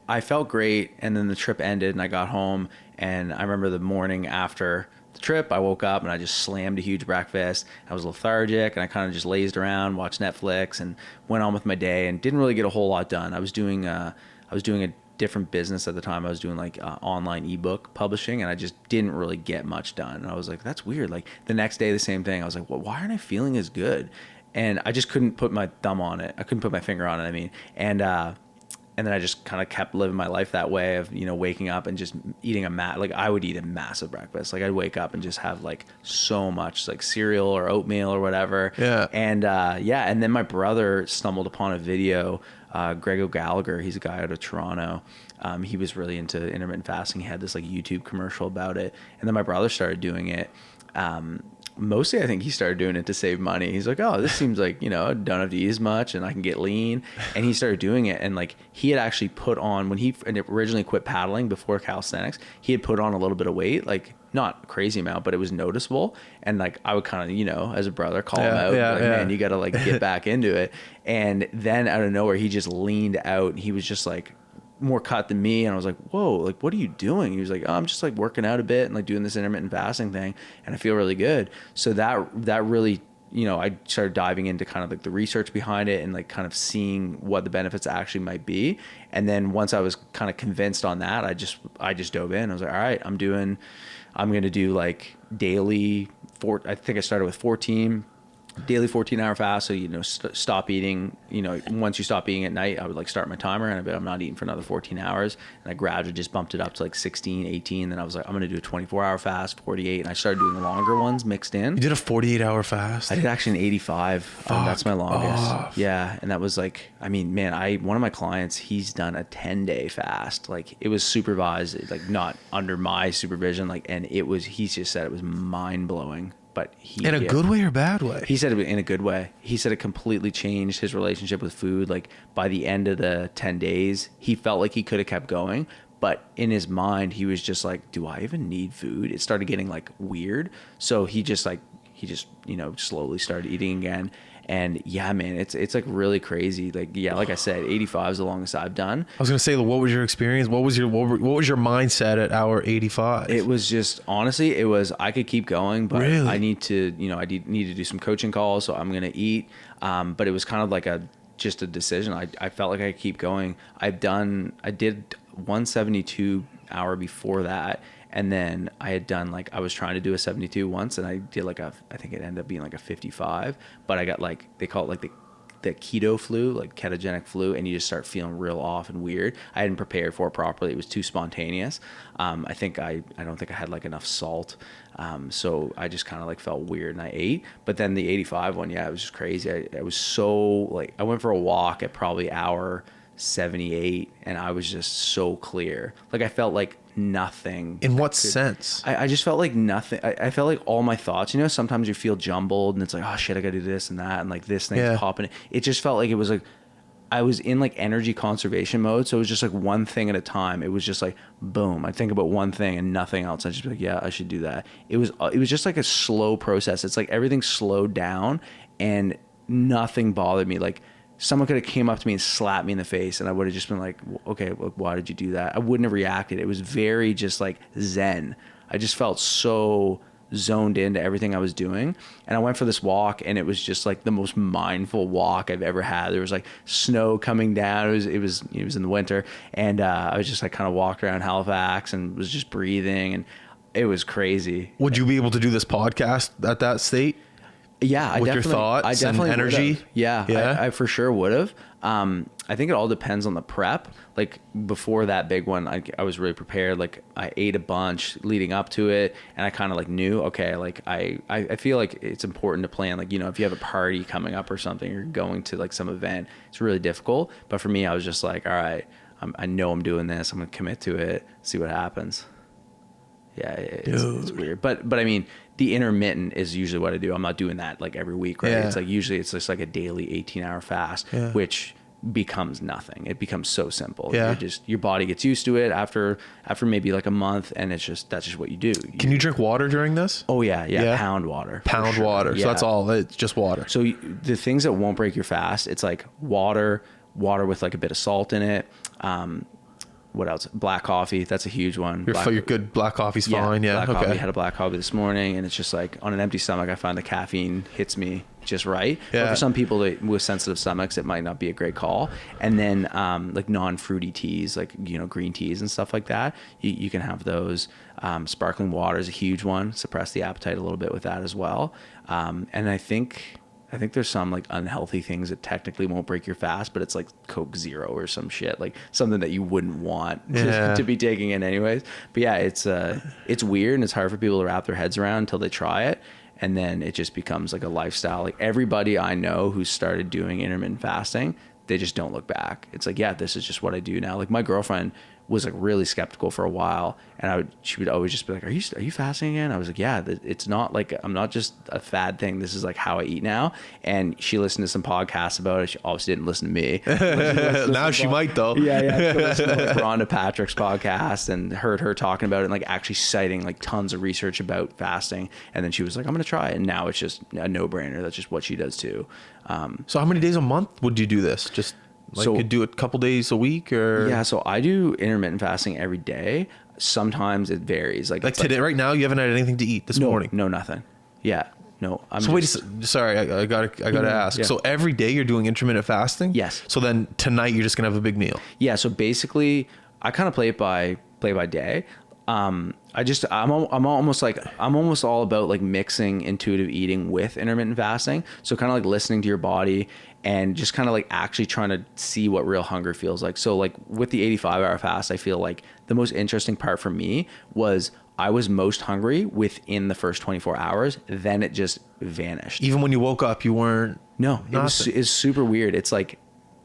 I felt great, and then the trip ended and I got home, and I remember the morning after the trip, I woke up and I just slammed a huge breakfast. I was lethargic and I kind of just lazed around, watched Netflix, and went on with my day and didn't really get a whole lot done. I was doing a different business at the time. I was doing like online ebook publishing, and I just didn't really get much done. And I was like, that's weird. Like the next day, the same thing. I was like, well, why aren't I feeling as good? And I just couldn't put my thumb on it. I couldn't put my finger on it. I mean, and then I just kind of kept living my life that way of, waking up and just eating like I would eat a massive breakfast. Like I'd wake up and just have like so much like cereal or oatmeal or whatever. Yeah. And and then my brother stumbled upon a video, Greg O'Gallagher, he's a guy out of Toronto. He was really into intermittent fasting. He had this like YouTube commercial about it. And then my brother started doing it. Mostly I think he started doing it to save money. He's like, oh, this seems like, I don't have to eat as much and I can get lean. And he started doing it. And like he had actually put on, when he originally quit paddling before calisthenics, he had put on a little bit of weight, like not a crazy amount, but it was noticeable. And like I would kind of, as a brother, call him out. Man, you got to like get back into it. And then out of nowhere, he just leaned out. He was just like more cut than me, and I was like, whoa, like what are you doing? He was like, oh, I'm just like working out a bit and like doing this intermittent fasting thing, and I feel really good. So that really, I started diving into kind of like the research behind it and like kind of seeing what the benefits actually might be. And then once I was kind of convinced on that, I just dove in. I was like, all right, I'm going to do like daily I think I started with 14 daily 14-hour fast. So, stop eating, once you stop eating at night, I would like start my timer and I'm not eating for another 14 hours. And I gradually just bumped it up to like 16, 18. Then I was like, I'm going to do a 24-hour fast, 48. And I started doing longer ones mixed in. You did a 48-hour fast? I did actually an 85. That's my longest. Off. Yeah. And that was like, I mean, man, one of my clients, he's done a 10-day fast. Like it was supervised, like not under my supervision. Like, and he just said it was mind blowing. But in a good way or bad way? He said it in a good way. He said it completely changed his relationship with food. Like by the end of the 10 days, he felt like he could have kept going. But in his mind, he was just like, do I even need food? It started getting like weird. So he just slowly started eating again. And yeah, man, it's like really crazy. Like, yeah, like I said, 85 is the longest I've done. I was going to say, what was your experience? What was your mindset at hour 85? It was just, honestly, I could keep going, but really? I need to do some coaching calls. So I'm going to eat. But it was kind of like just a decision. I felt like I could keep going. I did 172 hour before that. And then I had done I was trying to do a 72 once, and I did I think it ended up being like a 55, but I got they call it the keto flu, like ketogenic flu, and you just start feeling real off and weird. I hadn't prepared for it properly. It was too spontaneous. I don't think I had enough salt. So I just kind of felt weird and I ate. But then the 85 one, yeah, it was just crazy. I was so I went for a walk at probably hour 78 and I was just so clear. I felt like nothing. In what sense? I just felt like nothing. I felt like all my thoughts, sometimes you feel jumbled and it's like, oh shit, I gotta do this and that, and this thing's popping. It just felt like it was I was in energy conservation mode. So it was just one thing at a time. It was just boom, I'd think about one thing and nothing else. I'd just be like, yeah, I should do that. It was just a slow process. It's everything slowed down and nothing bothered me. Someone could have came up to me and slapped me in the face and I would have just been like, okay, why did you do that? I wouldn't have reacted. It was very just zen. I just felt so zoned into everything I was doing. And I went for this walk, and it was just like the most mindful walk I've ever had. There was like snow coming down. It was in the winter, and I was just like kind of walking around Halifax and was just breathing, and it was crazy. Would you be able to do this podcast at that state? Yeah, with your thoughts and energy. Yeah. I for sure would have. I think it all depends on the prep. Like before that big one, I was really prepared. Like I ate a bunch leading up to it, and I kind of like knew, okay, like I feel like it's important to plan. Like, you know, if you have a party coming up or something, you're going to like some event, it's really difficult. But for me, I was just like, all right, I know I'm doing this. I'm gonna commit to it. See what happens. Yeah, it's weird. But I mean, the intermittent is usually what I do. I'm not doing that like every week, right? Yeah. It's like usually it's just like a daily 18-hour fast, which becomes nothing. It becomes so simple. Yeah. Your body gets used to it after maybe like a month, and that's just what you do. Can you drink water during this? Oh yeah. Pound water. Pound sure. water. Yeah. So that's all. It's just water. So the things that won't break your fast, it's like water with like a bit of salt in it. What else? Black coffee. That's a huge one. Your good black coffee's fine. Yeah. Black coffee. Had a black coffee this morning, and it's just like on an empty stomach, I find the caffeine hits me just right. Yeah. But for some people with sensitive stomachs, it might not be a great call. And then like non-fruity teas, like, you know, green teas and stuff like that. You can have those. Sparkling water is a huge one. Suppress the appetite a little bit with that as well. And I think there's some like unhealthy things that technically won't break your fast, but it's like Coke Zero or some shit, like something that you wouldn't want to be taking in anyways. But yeah, it's weird, and it's hard for people to wrap their heads around until they try it. And then it just becomes like a lifestyle. Like everybody I know who started doing intermittent fasting, they just don't look back. It's like, yeah, this is just what I do now. Like my girlfriend was like really skeptical for a while, and she would always just be like, are you fasting again? I was like, yeah, it's not like, I'm not just a fad thing. This is like how I eat now. And she listened to some podcasts about it. She obviously didn't listen to me. Now she might though. Yeah. She listened to like Rhonda Patrick's podcast and heard her talking about it and like actually citing like tons of research about fasting. And then she was like, I'm going to try it. And now it's just a no brainer. That's just what she does too. So how many days a month would you do this? Just like you do it a couple days a week, or? Yeah, so I do intermittent fasting every day. Sometimes it varies. Like today, right now, you haven't had anything to eat this morning? No, nothing. Yeah, no. Sorry, I gotta ask. Yeah. So every day you're doing intermittent fasting? Yes. So then tonight you're just gonna have a big meal? Yeah. So basically, I kind of play it by day. I'm almost all about like mixing intuitive eating with intermittent fasting. So kind of like listening to your body and just kind of like actually trying to see what real hunger feels like. So like with the 85-hour fast, I feel like the most interesting part for me was I was most hungry within the first 24 hours. Then it just vanished. Even when you woke up, you weren't? No, it's super weird. It's like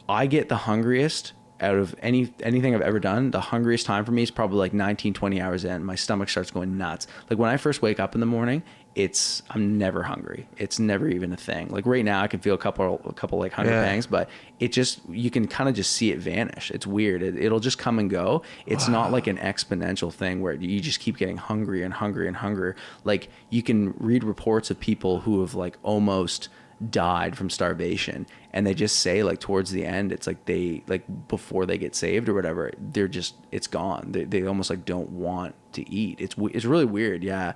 I get the hungriest out of anything I've ever done. The hungriest time for me is probably like 19, 20 hours in. My stomach starts going nuts. Like when I first wake up in the morning, I'm never hungry. It's never even a thing. Like right now I can feel a couple like hunger pangs, but you can kind of just see it vanish. It's weird. It'll just come and go. It's not like an exponential thing where you just keep getting hungry and hungry and hungry. Like you can read reports of people who have like almost died from starvation, and they just say like towards the end, it's like they like before they get saved or whatever, it's gone. They almost like don't want to eat. It's really weird. Yeah.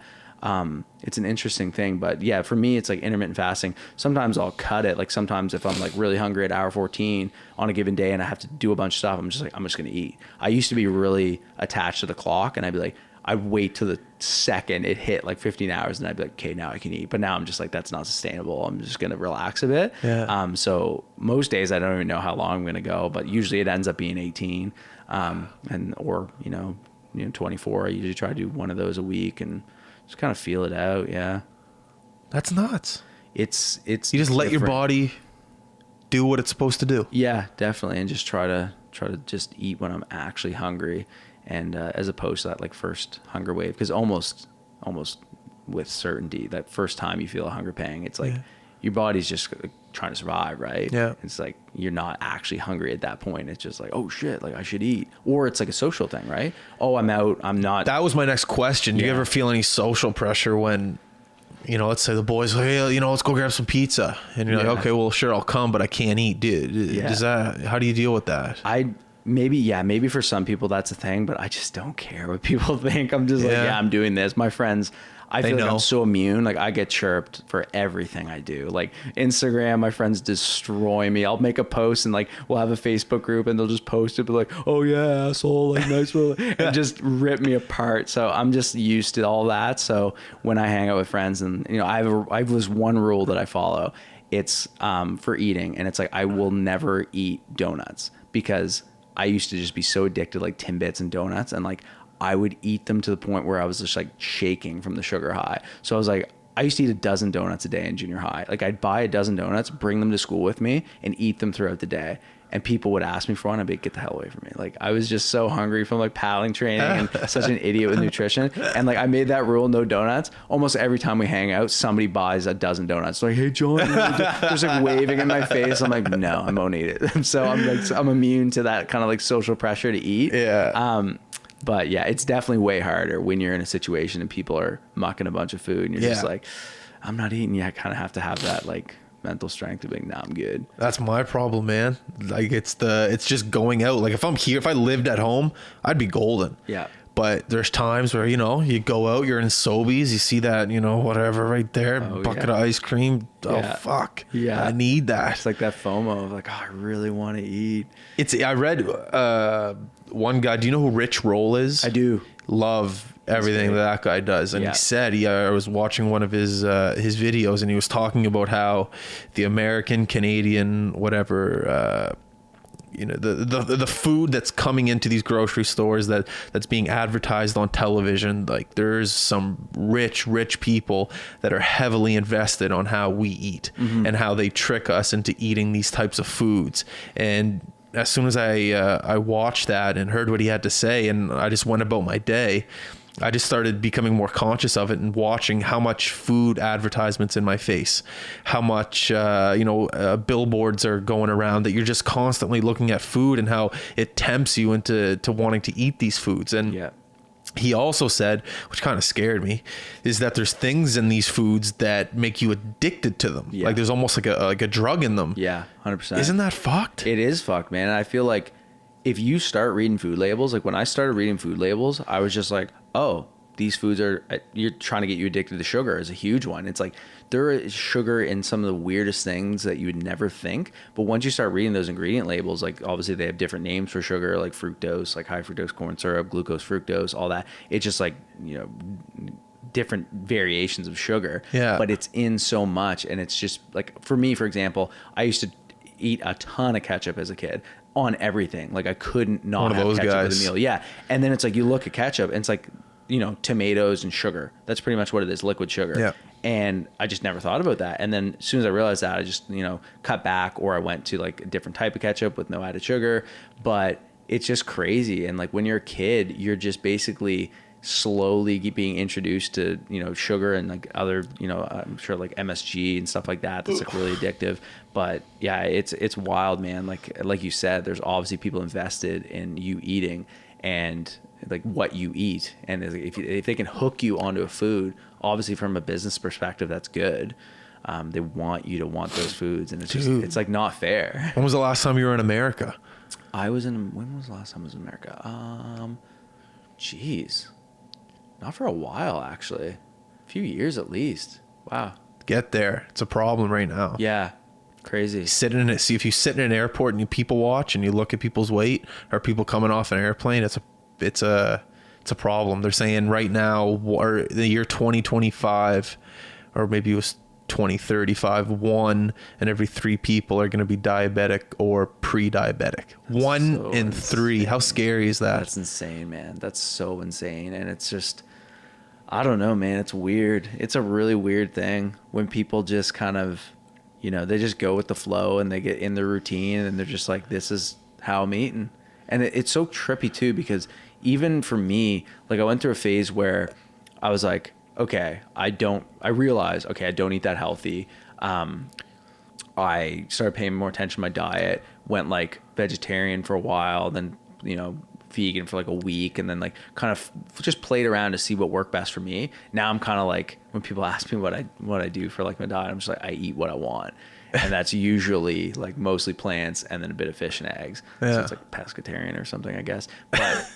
It's an interesting thing, but yeah, for me, it's like intermittent fasting. Sometimes I'll cut it. Like sometimes if I'm like really hungry at hour 14 on a given day and I have to do a bunch of stuff, I'm just going to eat. I used to be really attached to the clock, and I'd wait till the second it hit like 15 hours and I'd be like, okay, now I can eat. But now I'm just like, that's not sustainable. I'm just going to relax a bit. Yeah. So most days I don't even know how long I'm going to go, but usually it ends up being 18, or 24. I usually try to do one of those a week and just kind of feel it out. Yeah. That's nuts. It's you just different. Let your body do what it's supposed to do. Yeah, definitely. And just try to just eat when I'm actually hungry. And as opposed to that like first hunger wave, because almost with certainty, that first time you feel a hunger pang, it's like your body's just trying to survive, right? Yeah. It's like you're not actually hungry at that point. It's just like, oh shit, like I should eat. Or it's like a social thing, right? Oh, I'm out. I'm not. That was my next question. Do you ever feel any social pressure when, let's say the boys, hey, let's go grab some pizza, and you're like, okay, well, sure, I'll come, but I can't eat, dude. How do you deal with that? Maybe for some people that's a thing, but I just don't care what people think. I'm just like, I'm doing this. My friends, I feel like I'm so immune. Like I get chirped for everything I do. Like Instagram, my friends destroy me. I'll make a post and like we'll have a Facebook group and they'll just post it, be like, "Oh yeah, asshole," like nice, and just rip me apart. So I'm just used to all that. So when I hang out with friends, and I have this one rule that I follow. It's for eating, and it's like I will never eat donuts because I used to just be so addicted like Timbits and donuts, and like I would eat them to the point where I was just like shaking from the sugar high. So I was like, I used to eat a dozen donuts a day in junior high. Like I'd buy a dozen donuts, bring them to school with me, and eat them throughout the day. And people would ask me for one. I'd be, get the hell away from me. Like I was just so hungry from like paddling training and such an idiot with nutrition. And like I made that rule, no donuts. Almost every time we hang out, somebody buys a dozen donuts. Like, hey John, just like waving in my face. I'm like, no, I won't eat it. So I'm immune to that kind of like social pressure to eat. Yeah. But yeah, it's definitely way harder when you're in a situation and people are mucking a bunch of food and you're just like, I'm not eating. You kind of have to have that like mental strength to be like, nah, I'm good. That's my problem, man. Like it's just going out. Like if I'm here, if I lived at home, I'd be golden. Yeah. But there's times where, you go out, you're in Sobeys, you see that, whatever right there, bucket of ice cream. Oh, fuck. Yeah. I need that. It's like that FOMO of like, oh, I really want to eat. I read one guy, do you know who Rich Roll is? I do. Love everything that guy does. And he said, I was watching one of his videos and he was talking about how the American, Canadian, whatever, the food that's coming into these grocery stores that's being advertised on television, like there's some rich people that are heavily invested on how we eat and how they trick us into eating these types of foods. And as soon as I watched that and heard what he had to say, and I just went about my day, I just started becoming more conscious of it and watching how much food advertisements in my face, how much, billboards are going around that you're just constantly looking at food and how it tempts you into wanting to eat these foods. And he also said, which kind of scared me, is that there's things in these foods that make you addicted to them. Like there's almost like a drug in them. Yeah, 100%. Isn't that fucked? It is fucked, man. And I feel like if you start reading food labels, like when I started reading food labels, I was just like, oh, these foods you're trying to get you addicted to sugar is a huge one. It's like there is sugar in some of the weirdest things that you would never think. But once you start reading those ingredient labels, like obviously they have different names for sugar, like fructose, like high fructose corn syrup, glucose, fructose, all that. It's just like, different variations of sugar. Yeah. But it's in so much. And it's just like, for me, for example, I used to eat a ton of ketchup as a kid on everything. Like I couldn't not have ketchup with a meal. Yeah. And then it's like you look at ketchup and it's like, tomatoes and sugar. That's pretty much what it is, liquid sugar. Yeah. And I just never thought about that. And then as soon as I realized that, I just, cut back, or I went to like a different type of ketchup with no added sugar. But it's just crazy. And like when you're a kid, you're just basically slowly being introduced to, sugar and like other, I'm sure like MSG and stuff like that. That's like really addictive. But yeah, it's wild, man. Like you said, there's obviously people invested in you eating and like what you eat. And if they can hook you onto a food, obviously from a business perspective, that's good. They want you to want those foods, and it's just, it's like not fair. When was the last time you were in America? When was the last time I was in America? Geez. Not for a while, actually. A few years at least. Wow. Get there. It's a problem right now. Yeah. Crazy. See, if you sit in an airport and you people watch and you look at people's weight or people coming off an airplane, it's a problem. They're saying right now, or the year 2025, or maybe it was 2035, 1 in every 3 people are going to be diabetic or pre-diabetic. That's 1 in 3. How scary is that? That's insane, man. That's so insane. And it's just, I don't know, man. It's weird. It's a really weird thing when people just kind of, they just go with the flow and they get in their routine and they're just like, this is how I'm eating. And it's so trippy too, because even for me, like I went through a phase where I was like, okay, I realized, okay, I don't eat that healthy. I started paying more attention to my diet, went like vegetarian for a while, then, vegan for like a week, and then like kind of just played around to see what worked best for me. Now I'm kind of like, when people ask me what I do for like my diet, I'm just like, I eat what I want. And that's usually like mostly plants and then a bit of fish and eggs. Yeah. So it's like pescatarian or something, I guess. But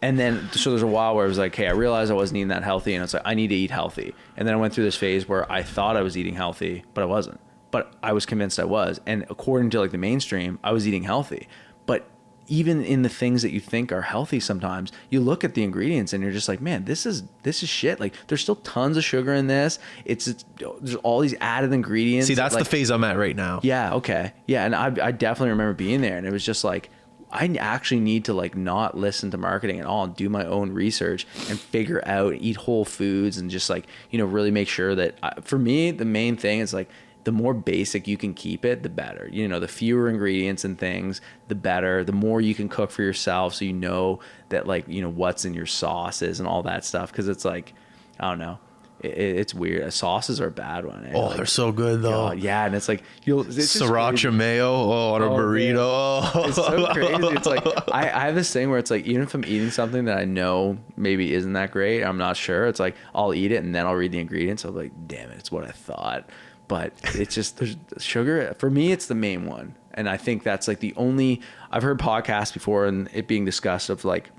And then, so there's a while where I was like, hey, I realized I wasn't eating that healthy. And it's like, I need to eat healthy. And then I went through this phase where I thought I was eating healthy, but I wasn't. But I was convinced I was. And according to like the mainstream, I was eating healthy. But even in the things that you think are healthy, sometimes you look at the ingredients and you're just like, man, this is shit. Like, there's still tons of sugar in this. There's all these added ingredients. See, that's like, the phase I'm at right now. Yeah. Okay. Yeah. And I definitely remember being there, and it was just like, I actually need to like not listen to marketing at all and do my own research and figure out, eat whole foods, and just like, really make sure that for me, the main thing is like, the more basic you can keep it, the better. The fewer ingredients and things, the better. The more you can cook for yourself, so that like, what's in your sauces and all that stuff. Because it's like, I don't know, it's weird. Sauces are a bad one. Oh, like, they're so good though. Yeah, and it's like it's sriracha mayo on a burrito. Oh. It's so crazy. It's like I have this thing where it's like, even if I'm eating something that I know maybe isn't that great, I'm not sure. It's like I'll eat it and then I'll read the ingredients. I'm like, damn it, it's what I thought. But it's just, there's sugar. For me, it's the main one. And I think that's like I've heard podcasts before and it being discussed of like,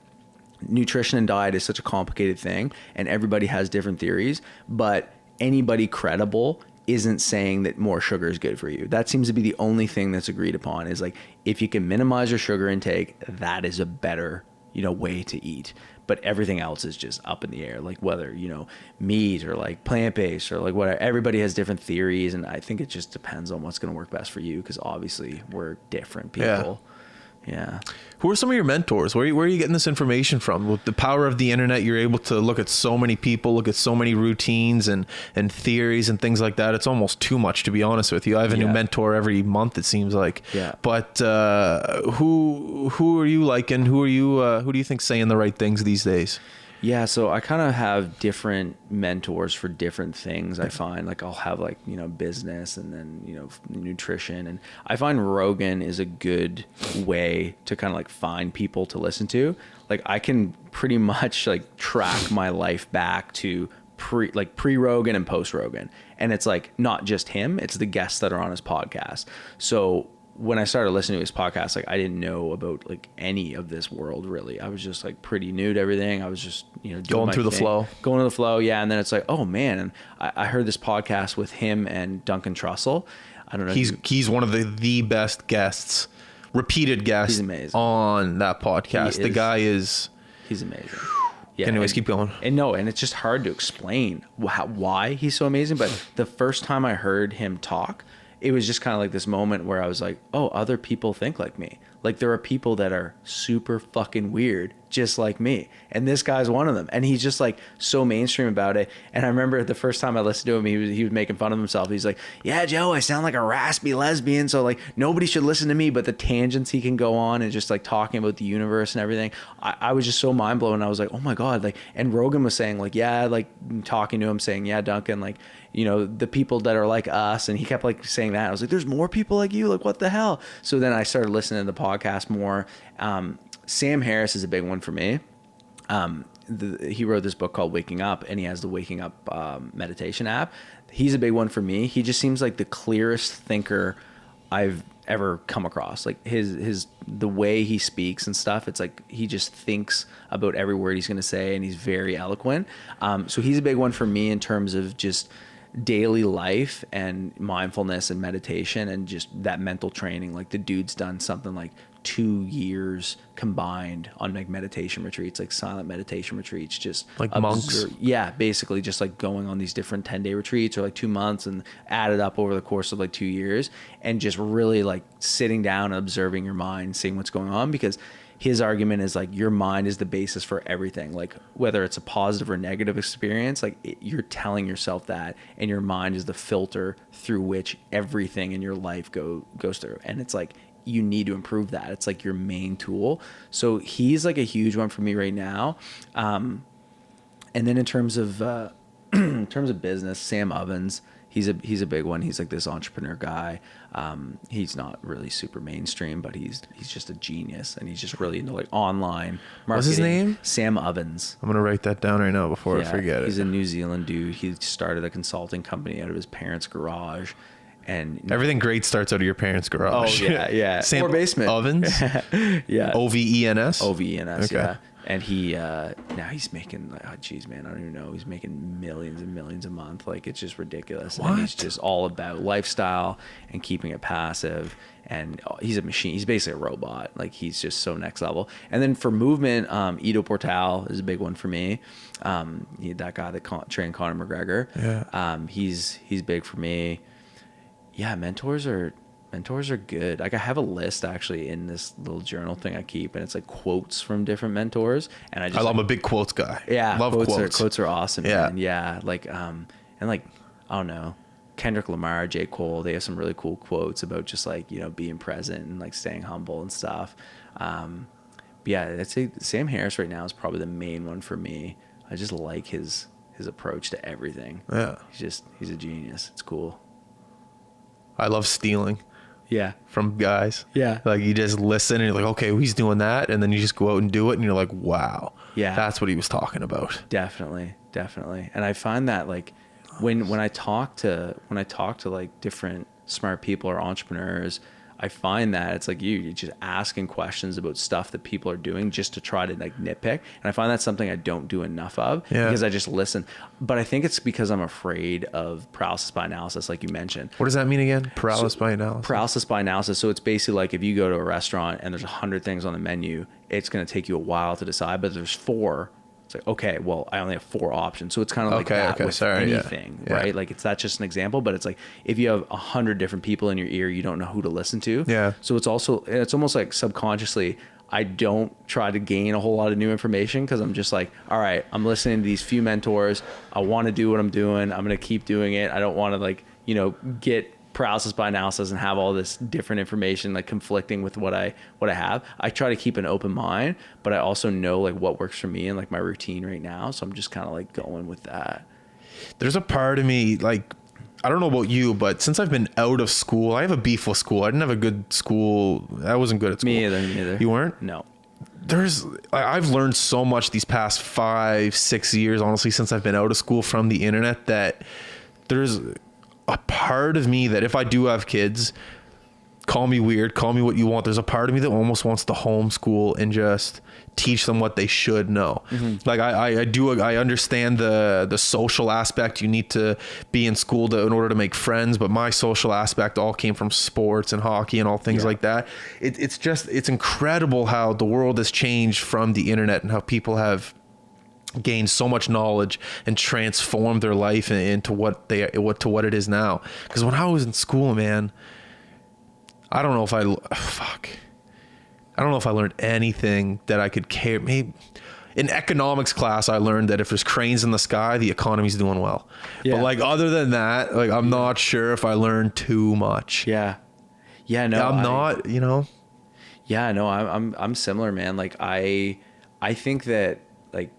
nutrition and diet is such a complicated thing and everybody has different theories, but anybody credible isn't saying that more sugar is good for you. That seems to be the only thing that's agreed upon, is like, if you can minimize your sugar intake, that is a better, way to eat. But everything else is just up in the air, like whether, meat or like plant-based or like whatever. Everybody has different theories, and I think it just depends on what's going to work best for you, because obviously we're different people. Yeah. Who are some of your mentors? Where are you getting this information from? With the power of the internet, you're able to look at so many people, look at so many routines and theories and things like that. It's almost too much, to be honest with you. I have a new mentor every month, it seems like. Yeah. But who are you liking? Who do you think saying the right things these days? Yeah, so I kind of have different mentors for different things. I find like I'll have like, business and then, nutrition. And I find Rogan is a good way to kind of like find people to listen to. Like I can pretty much like track my life back to pre-Rogan and post-Rogan. And it's like not just him, it's the guests that are on his podcast. So when I started listening to his podcast, like I didn't know about like any of this world really. I was just like pretty new to everything. I was just, doing going through the flow. Going to the flow, yeah. And then it's like, oh man, and I heard this podcast with him and Duncan Trussell. I don't know. He's one of the best guests, repeated guests on that podcast. The guy is... He's amazing. Yeah. Anyways, keep going. And it's just hard to explain why he's so amazing. But the first time I heard him talk, it was just kind of like this moment where I was like, oh, other people think like me. Like there are people that are super fucking weird, just like me. And this guy's one of them. And he's just like so mainstream about it. And I remember the first time I listened to him, he was making fun of himself. He's like, yeah, Joe, I sound like a raspy lesbian. So like nobody should listen to me, but the tangents he can go on and just like talking about the universe and everything. I was just so mind blown. I was like, oh my God. Like, and Rogan was saying like, yeah, like talking to him saying, yeah, Duncan, like, the people that are like us. And he kept like saying that. I was like, there's more people like you. Like, what the hell? So then I started listening to the podcast more. Sam Harris is a big one for me. He wrote this book called Waking Up, and he has the Waking Up meditation app. He's a big one for me. He just seems like the clearest thinker I've ever come across. Like the way he speaks and stuff, it's like he just thinks about every word he's going to say, and he's very eloquent. So he's a big one for me in terms of just daily life and mindfulness and meditation and just that mental training. Like the dude's done something like 2 years combined on like meditation retreats, like silent meditation retreats, just like monks. Yeah, basically just like going on these different 10-day retreats or like 2 months and added up over the course of like 2 years, and just really like sitting down and observing your mind, seeing what's going on, because his argument is like your mind is the basis for everything. Like whether it's a positive or negative experience, like you're telling yourself that, and your mind is the filter through which everything in your life goes through. And it's like, you need to improve that. It's like your main tool. So he's like a huge one for me right now. And then in terms of business, Sam Ovens, he's a big one. He's like this entrepreneur guy. He's not really super mainstream, but he's just a genius, and he's just really into like online marketing. What's his name? Sam Ovens. I'm gonna write that down right now before I forget it. He's a New Zealand dude. He started a consulting company out of his parents' garage. And everything great starts out of your parents' garage. Oh yeah. Same or basement. Ovens. Yeah. OVENS. OVENS. Okay. Yeah. And he now he's making like, oh geez, man, I don't even know. He's making millions and millions a month. Like it's just ridiculous. What? And he's just all about lifestyle and keeping it passive. And he's a machine. He's basically a robot. Like he's just so next level. And then for movement, Ido Portal is a big one for me. That guy that trained Conor McGregor. Yeah. He's big for me. Yeah, mentors are good. Like I have a list actually in this little journal thing I keep, and it's like quotes from different mentors. And I'm a big quotes guy. Yeah, love quotes. Quotes are awesome. Yeah, man. Yeah. Like and like I don't know, Kendrick Lamar, J. Cole. They have some really cool quotes about just like being present and like staying humble and stuff. But yeah, I'd say Sam Harris right now is probably the main one for me. I just like his approach to everything. Yeah, he's a genius. It's cool. I love stealing. Yeah. From guys. Yeah. Like you just listen and you're like, okay, well, he's doing that. And then you just go out and do it. And you're like, wow. Yeah. That's what he was talking about. Definitely. And I find that like when I talk to like different smart people or entrepreneurs, I find that it's like you're just asking questions about stuff that people are doing just to try to like nitpick. And I find that's something I don't do enough of because I just listen. But I think it's because I'm afraid of paralysis by analysis, like you mentioned. What does that mean again? Paralysis by analysis? Paralysis by analysis. So it's basically like if you go to a restaurant and there's 100 things on the menu, it's going to take you a while to decide, but there's 4. It's like, okay, well, I only have 4 options. So it's kind of like that with anything, right? Like it's not just an example, but it's like if you have 100 different people in your ear, you don't know who to listen to. Yeah. So it's almost like subconsciously, I don't try to gain a whole lot of new information because I'm just like, all right, I'm listening to these few mentors. I want to do what I'm doing. I'm going to keep doing it. I don't want to like, get paralysis by analysis and have all this different information like conflicting with what I have. I try to keep an open mind, but I also know like what works for me and like my routine right now. So I'm just kind of like going with that. There's a part of me, like, I don't know about you, but since I've been out of school, I have a beef with school. I didn't have a good school. I wasn't good at school. Me either. You weren't? No. I've learned so much these past 5-6 years, honestly, since I've been out of school from the internet, that there's a part of me that if I do have kids, call me weird, call me what you want, there's a part of me that almost wants to homeschool and just teach them what they should know. Mm-hmm. Like I understand the social aspect. You need to be in school in order to make friends, but my social aspect all came from sports and hockey and all things like that. It's incredible how the world has changed from the internet and how people have gained so much knowledge and transformed their life into what it is now. Because when I was in school, man, I don't know if I learned anything that I could care. Maybe in economics class, I learned that if there's cranes in the sky, the economy's doing well. Yeah. But like other than that, like I'm not sure if I learned too much. Yeah. Yeah. No, I'm not. Yeah. No, I'm similar, man. Like I think that like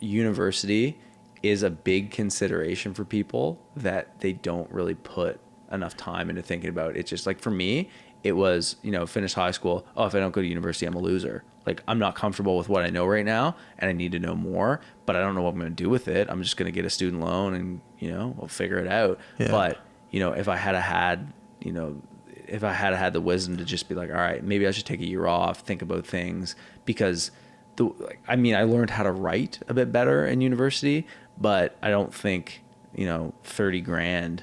university is a big consideration for people that they don't really put enough time into thinking about. It's just like for me, it was, finish high school. Oh, if I don't go to university, I'm a loser. Like I'm not comfortable with what I know right now and I need to know more, but I don't know what I'm going to do with it. I'm just going to get a student loan and, we'll figure it out. Yeah. But, if I had had the wisdom to just be like, all right, maybe I should take a year off, think about things, because I learned how to write a bit better in university, but I don't think, $30,000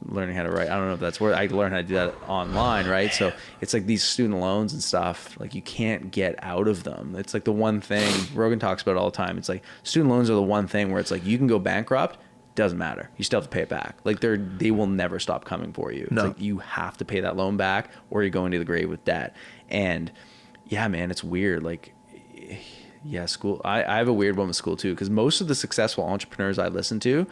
learning how to write. I don't know if that's where I learned how to do that online, right? So it's like these student loans and stuff, like you can't get out of them. It's like the one thing Rogan talks about all the time. It's like student loans are the one thing where it's like you can go bankrupt, doesn't matter. You still have to pay it back. Like they will never stop coming for you. It's like you have to pay that loan back or you're going to the grave with debt. And yeah, man, it's weird. Like, yeah, school. I have a weird one with school too, because most of the successful entrepreneurs I listen to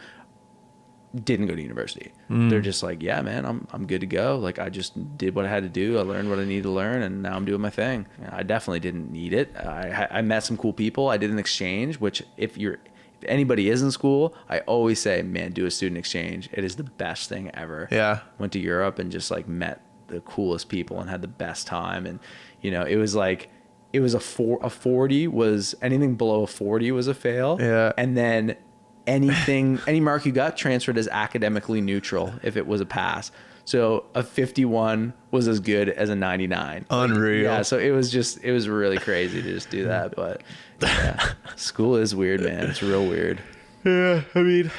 didn't go to university. They're just like, yeah, man, I'm good to go. Like I just did what I had to do. I learned what I needed to learn, and now I'm doing my thing. I definitely didn't need it. I met some cool people. I did an exchange, which if anybody is in school, I always say, man, do a student exchange. It is the best thing ever. Yeah. Went to Europe and just like met the coolest people and had the best time. And it was like, it was a 40 was anything below a 40 was a fail. Yeah. And then any mark you got transferred as academically neutral if it was a pass. So a 51 was as good as a 99. Unreal. Yeah. So it was really crazy to just do that. But yeah, school is weird, man. It's real weird. Yeah. I mean,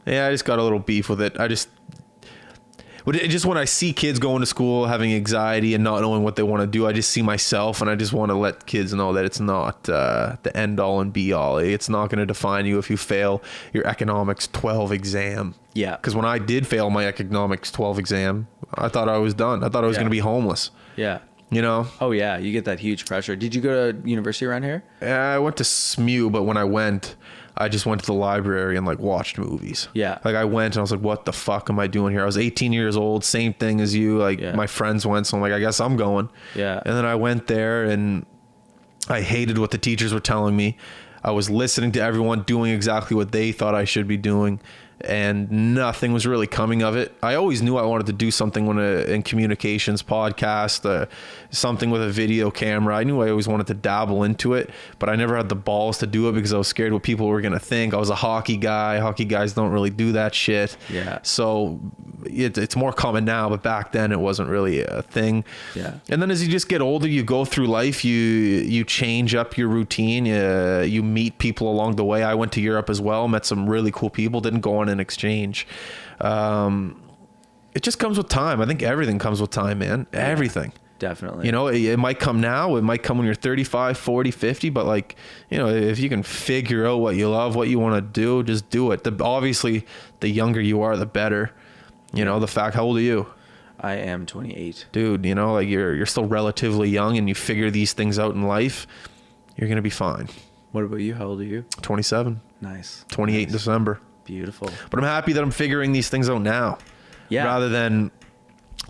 yeah, I just got a little beef with it. Just when I see kids going to school having anxiety and not knowing what they want to do, I just see myself, and I just want to let kids know that it's not the end all and be all. It's not going to define you if you fail your economics 12 exam. Yeah. Because when I did fail my economics 12 exam, I thought I was done. I thought I was going to be homeless. Yeah. You know? Oh yeah, you get that huge pressure. Did you go to university around here? I went to SMU, but when I went, I just went to the library and like watched movies. Yeah. Like I went and I was like, what the fuck am I doing here? I was 18 years old, same thing as you. Like my friends went, so I'm like, I guess I'm going. Yeah. And then I went there and I hated what the teachers were telling me. I was listening to everyone doing exactly what they thought I should be doing, and nothing was really coming of it. I always knew I wanted to do something in communications, podcast, something with a video camera. I knew I always wanted to dabble into it, but I never had the balls to do it because I was scared what people were going to think. I was a hockey guy. Hockey guys don't really do that shit. Yeah. So it's more common now, but back then it wasn't really a thing. Yeah. And then as you just get older, you go through life, you change up your routine. You meet people along the way. I went to Europe as well, met some really cool people, didn't go on an exchange. It just comes with time. I think everything comes with time, man. Everything. Definitely. You know, it might come now, it might come when you're 35, 40, 50, but like, you know, if you can figure out what you love, what you want to do, just do it. Obviously, the younger you are, the better. You know, the fact, how old are you? I am 28. Dude, you know, like you're still relatively young and you figure these things out in life, you're going to be fine. What about you? How old are you? 27. Nice. 28 in December. Beautiful. But I'm happy that I'm figuring these things out now. Yeah. Rather than,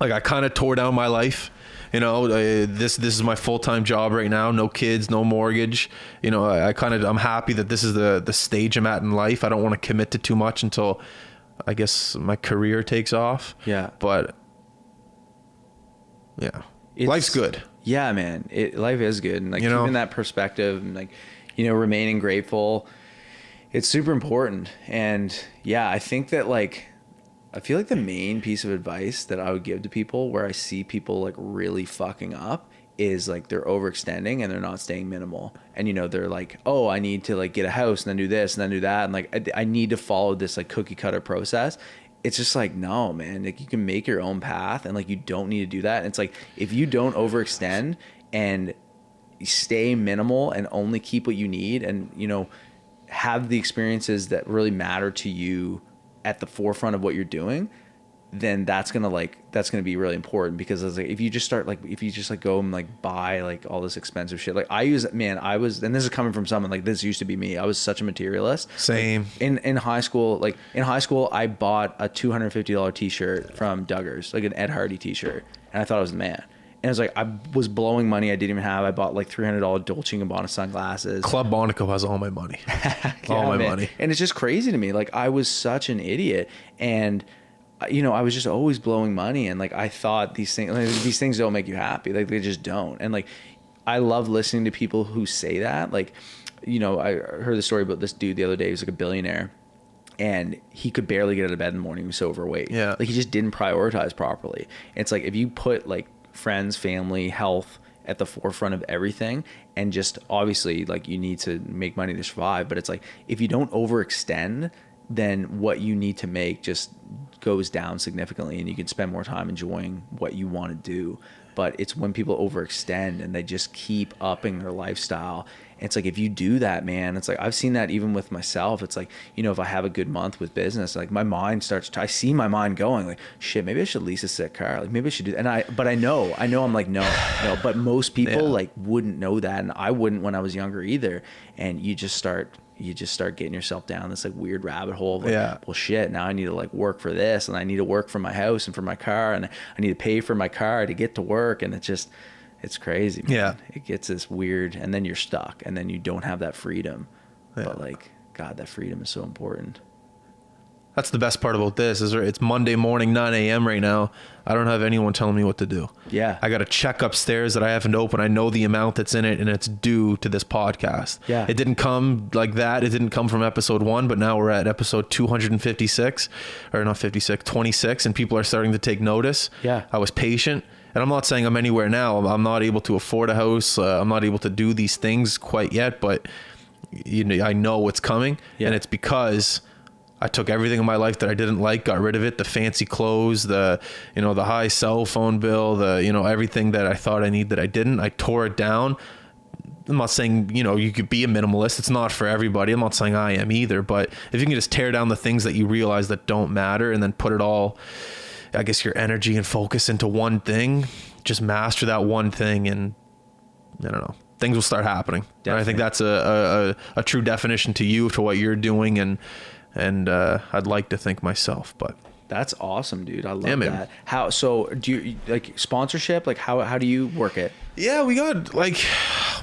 like, I kind of tore down my life. You know, this is my full-time job right now. No kids, no mortgage. You know, I'm happy that this is the stage I'm at in life. I don't want to commit to too much until, I guess, my career takes off. Yeah. But yeah, life's good. Yeah, man. Life is good. And like, you know, keeping that perspective and like, you know, remaining grateful, it's super important. And yeah, I think that like, I feel like the main piece of advice that I would give to people where I see people like really fucking up is like they're overextending and they're not staying minimal. And, you know, they're like, oh, I need to like get a house and then do this and then do that. And like, I need to follow this like cookie cutter process. It's just like, no, man, like you can make your own path and like, you don't need to do that. And it's like, if you don't overextend and stay minimal and only keep what you need and, you know, have the experiences that really matter to you at the forefront of what you're doing, then that's gonna be really important. Because it's like, if you just go and like buy like all this expensive shit, like and this is coming from someone like, this used to be me. I was such a materialist. Same. Like, in high school, I bought a $250 t-shirt from Duggars, like an Ed Hardy t-shirt, and I thought I was the man. And it was like, I was blowing money I didn't even have. I bought like $300 Dolce & Gabbana sunglasses. Club Monaco has all my money. All my money. And it's just crazy to me. Like, I was such an idiot. And, you know, I was just always blowing money. And like, I thought these things don't make you happy. Like, they just don't. And like, I love listening to people who say that. Like, you know, I heard the story about this dude the other day. He was like a billionaire. And he could barely get out of bed in the morning. He was so overweight. Yeah. Like, he just didn't prioritize properly. And it's like, if you put like friends, family, health at the forefront of everything, and just obviously like you need to make money to survive, but it's like, if you don't overextend, then what you need to make just goes down significantly and you can spend more time enjoying what you want to do. But it's when people overextend and they just keep upping their lifestyle. It's like, if you do that, man, it's like, I've seen that even with myself. It's like, you know, if I have a good month with business, like my mind I see my mind going like, shit, maybe I should lease a sick car. Like maybe I should do that. But I know I'm like, no. But most people like wouldn't know that. And I wouldn't when I was younger either. And you just start getting yourself down this like weird rabbit hole of like, well, shit, now I need to like work for this, and I need to work for my house and for my car, and I need to pay for my car to get to work. And it's crazy, man. Yeah. It gets this weird, and then you're stuck, and then you don't have that freedom. Yeah. But like, God, that freedom is so important. That's the best part about this is it's Monday morning, 9 a.m. right now. I don't have anyone telling me what to do. Yeah. I got a check upstairs that I haven't opened. I know the amount that's in it, and it's due to this podcast. Yeah. It didn't come like that. It didn't come from episode 1, but now we're at episode 256, or not 56, 26, and people are starting to take notice. Yeah. I was patient. And I'm not saying I'm anywhere now. I'm not able to afford a house. I'm not able to do these things quite yet, but I know what's coming. Yeah. And it's because I took everything in my life that I didn't like, got rid of it, the fancy clothes, the high cell phone bill, everything that I thought I need that I didn't. I tore it down. I'm not saying, you could be a minimalist. It's not for everybody. I'm not saying I am either, but if you can just tear down the things that you realize that don't matter and then put it all, I guess, your energy and focus into one thing, just master that one thing, and I don't know, things will start happening. And I think that's a true definition to you, to what you're doing. And I'd like to think myself, but that's awesome, dude. I love man. that. So do you like sponsorship? Like how do you work it? Yeah, we got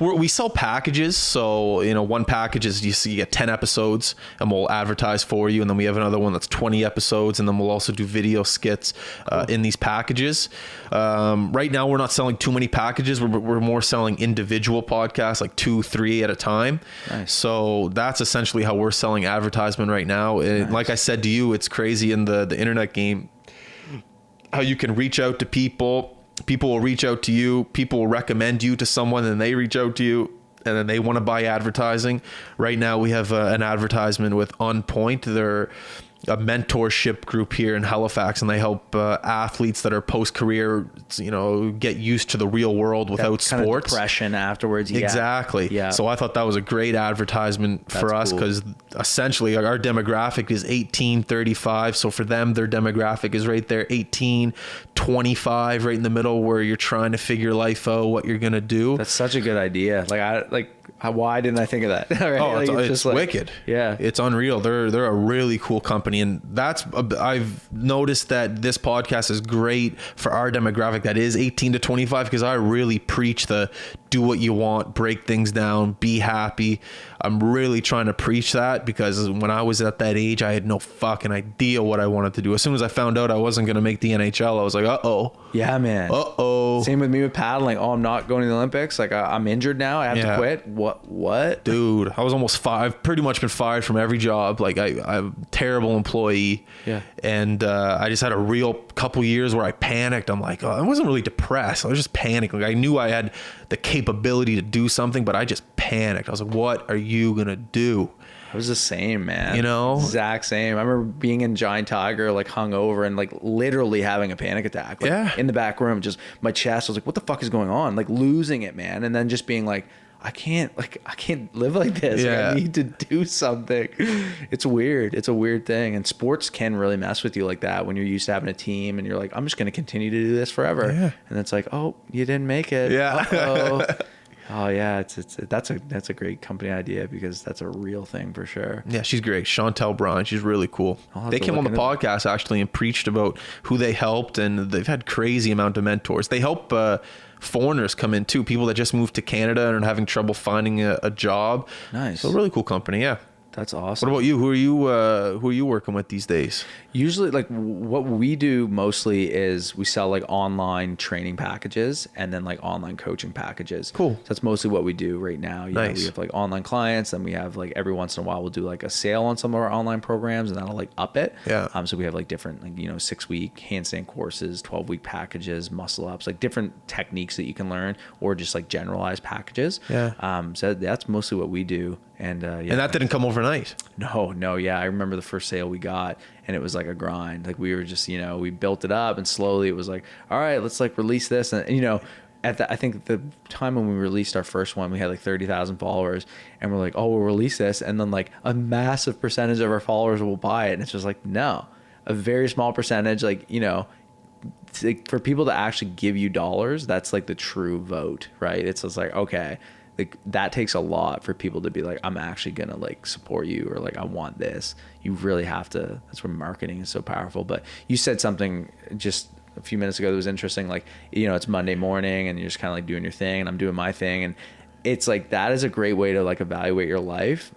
we sell packages. So, one package is you get 10 episodes and we'll advertise for you. And then we have another one that's 20 episodes. And then we'll also do video skits in these packages. Right now, we're not selling too many packages. We're more selling individual podcasts, like 2, 3 at a time. Nice. So that's essentially how we're selling advertisement right now. Nice. Like I said to you, it's crazy in the internet game, how you can reach out to people. People will reach out to you. People will recommend you to someone, and they reach out to you, and then they want to buy advertising. Right now, we have an advertisement with On Point. They're a mentorship group here in Halifax, and they help athletes that are post-career, get used to the real world without that kind sports. Of depression afterwards. Yeah. Exactly. Yeah. So I thought that was a great advertisement for us, because essentially our demographic is 18-35. So for them, their demographic is right there, 18-25, right in the middle, where you're trying to figure life out, what you're gonna do. That's such a good idea. Why didn't I think of that? Right? Oh, it's wicked. Yeah, it's unreal. They're a really cool company, and I've noticed that this podcast is great for our demographic that is 18-25, because I really preach the do what you want, break things down, be happy. I'm really trying to preach that, because when I was at that age, I had no fucking idea what I wanted to do. As soon as I found out I wasn't going to make the NHL, I was like, uh-oh. Yeah, man. Uh-oh. Same with me with paddling. Oh, I'm not going to the Olympics. Like, I'm injured now. I have to quit. What? Dude, I was almost fired. I've pretty much been fired from every job. Like, I'm a terrible employee. Yeah. And I just had a real couple years where I panicked. I'm like, I wasn't really depressed. I was just panicking. Like, I knew I had the capability to do something, but I just panicked. I was like, what are you going to do? I was the same, man. Exact same. I remember being in Giant Tiger, like hungover, and like literally having a panic attack. Like, in the back room, just my chest. I was like, what the fuck is going on? Like losing it, man. And then just being like, I can't live like this. Yeah. Like, I need to do something. It's weird. It's a weird thing. And sports can really mess with you like that when you're used to having a team and you're like, I'm just going to continue to do this forever. Yeah. And it's like, oh, you didn't make it. Yeah. Uh-oh. Oh yeah, that's a great company idea, because that's a real thing for sure. Yeah, she's great. Chantel Bryan, she's really cool. They came on the podcast actually and preached about who they helped, and they've had crazy amount of mentors. They help foreigners come in too, people that just moved to Canada and are having trouble finding a job. Nice. So really cool company. Yeah. That's awesome. What about you? Who are you working with these days? Usually, like what we do mostly is we sell like online training packages and then like online coaching packages. Cool. So that's mostly what we do right now. Nice. We have like online clients, and we have like every once in a while we'll do like a sale on some of our online programs, and that'll like up it. Yeah. So we have like different 6-week handstand courses, 12-week packages, muscle ups, like different techniques that you can learn, or just like generalized packages. Yeah. So that's mostly what we do. And and that didn't come overnight. No. Yeah. I remember the first sale we got, and it was like a grind. Like we were just, we built it up, and slowly it was like, all right, let's like release this. And, I think the time when we released our first one, we had like 30,000 followers, and we're like, oh, we'll release this. And then like a massive percentage of our followers will buy it. And it's just like, no, a very small percentage, for people to actually give you dollars, that's like the true vote, right? It's just like, okay, like that takes a lot for people to be like, I'm actually gonna like support you, or like I want this. You really have to. That's where marketing is so powerful. But you said something just a few minutes ago that was interesting. Like, it's Monday morning, and you're just kind of like doing your thing, and I'm doing my thing, and it's like, that is a great way to like evaluate your life.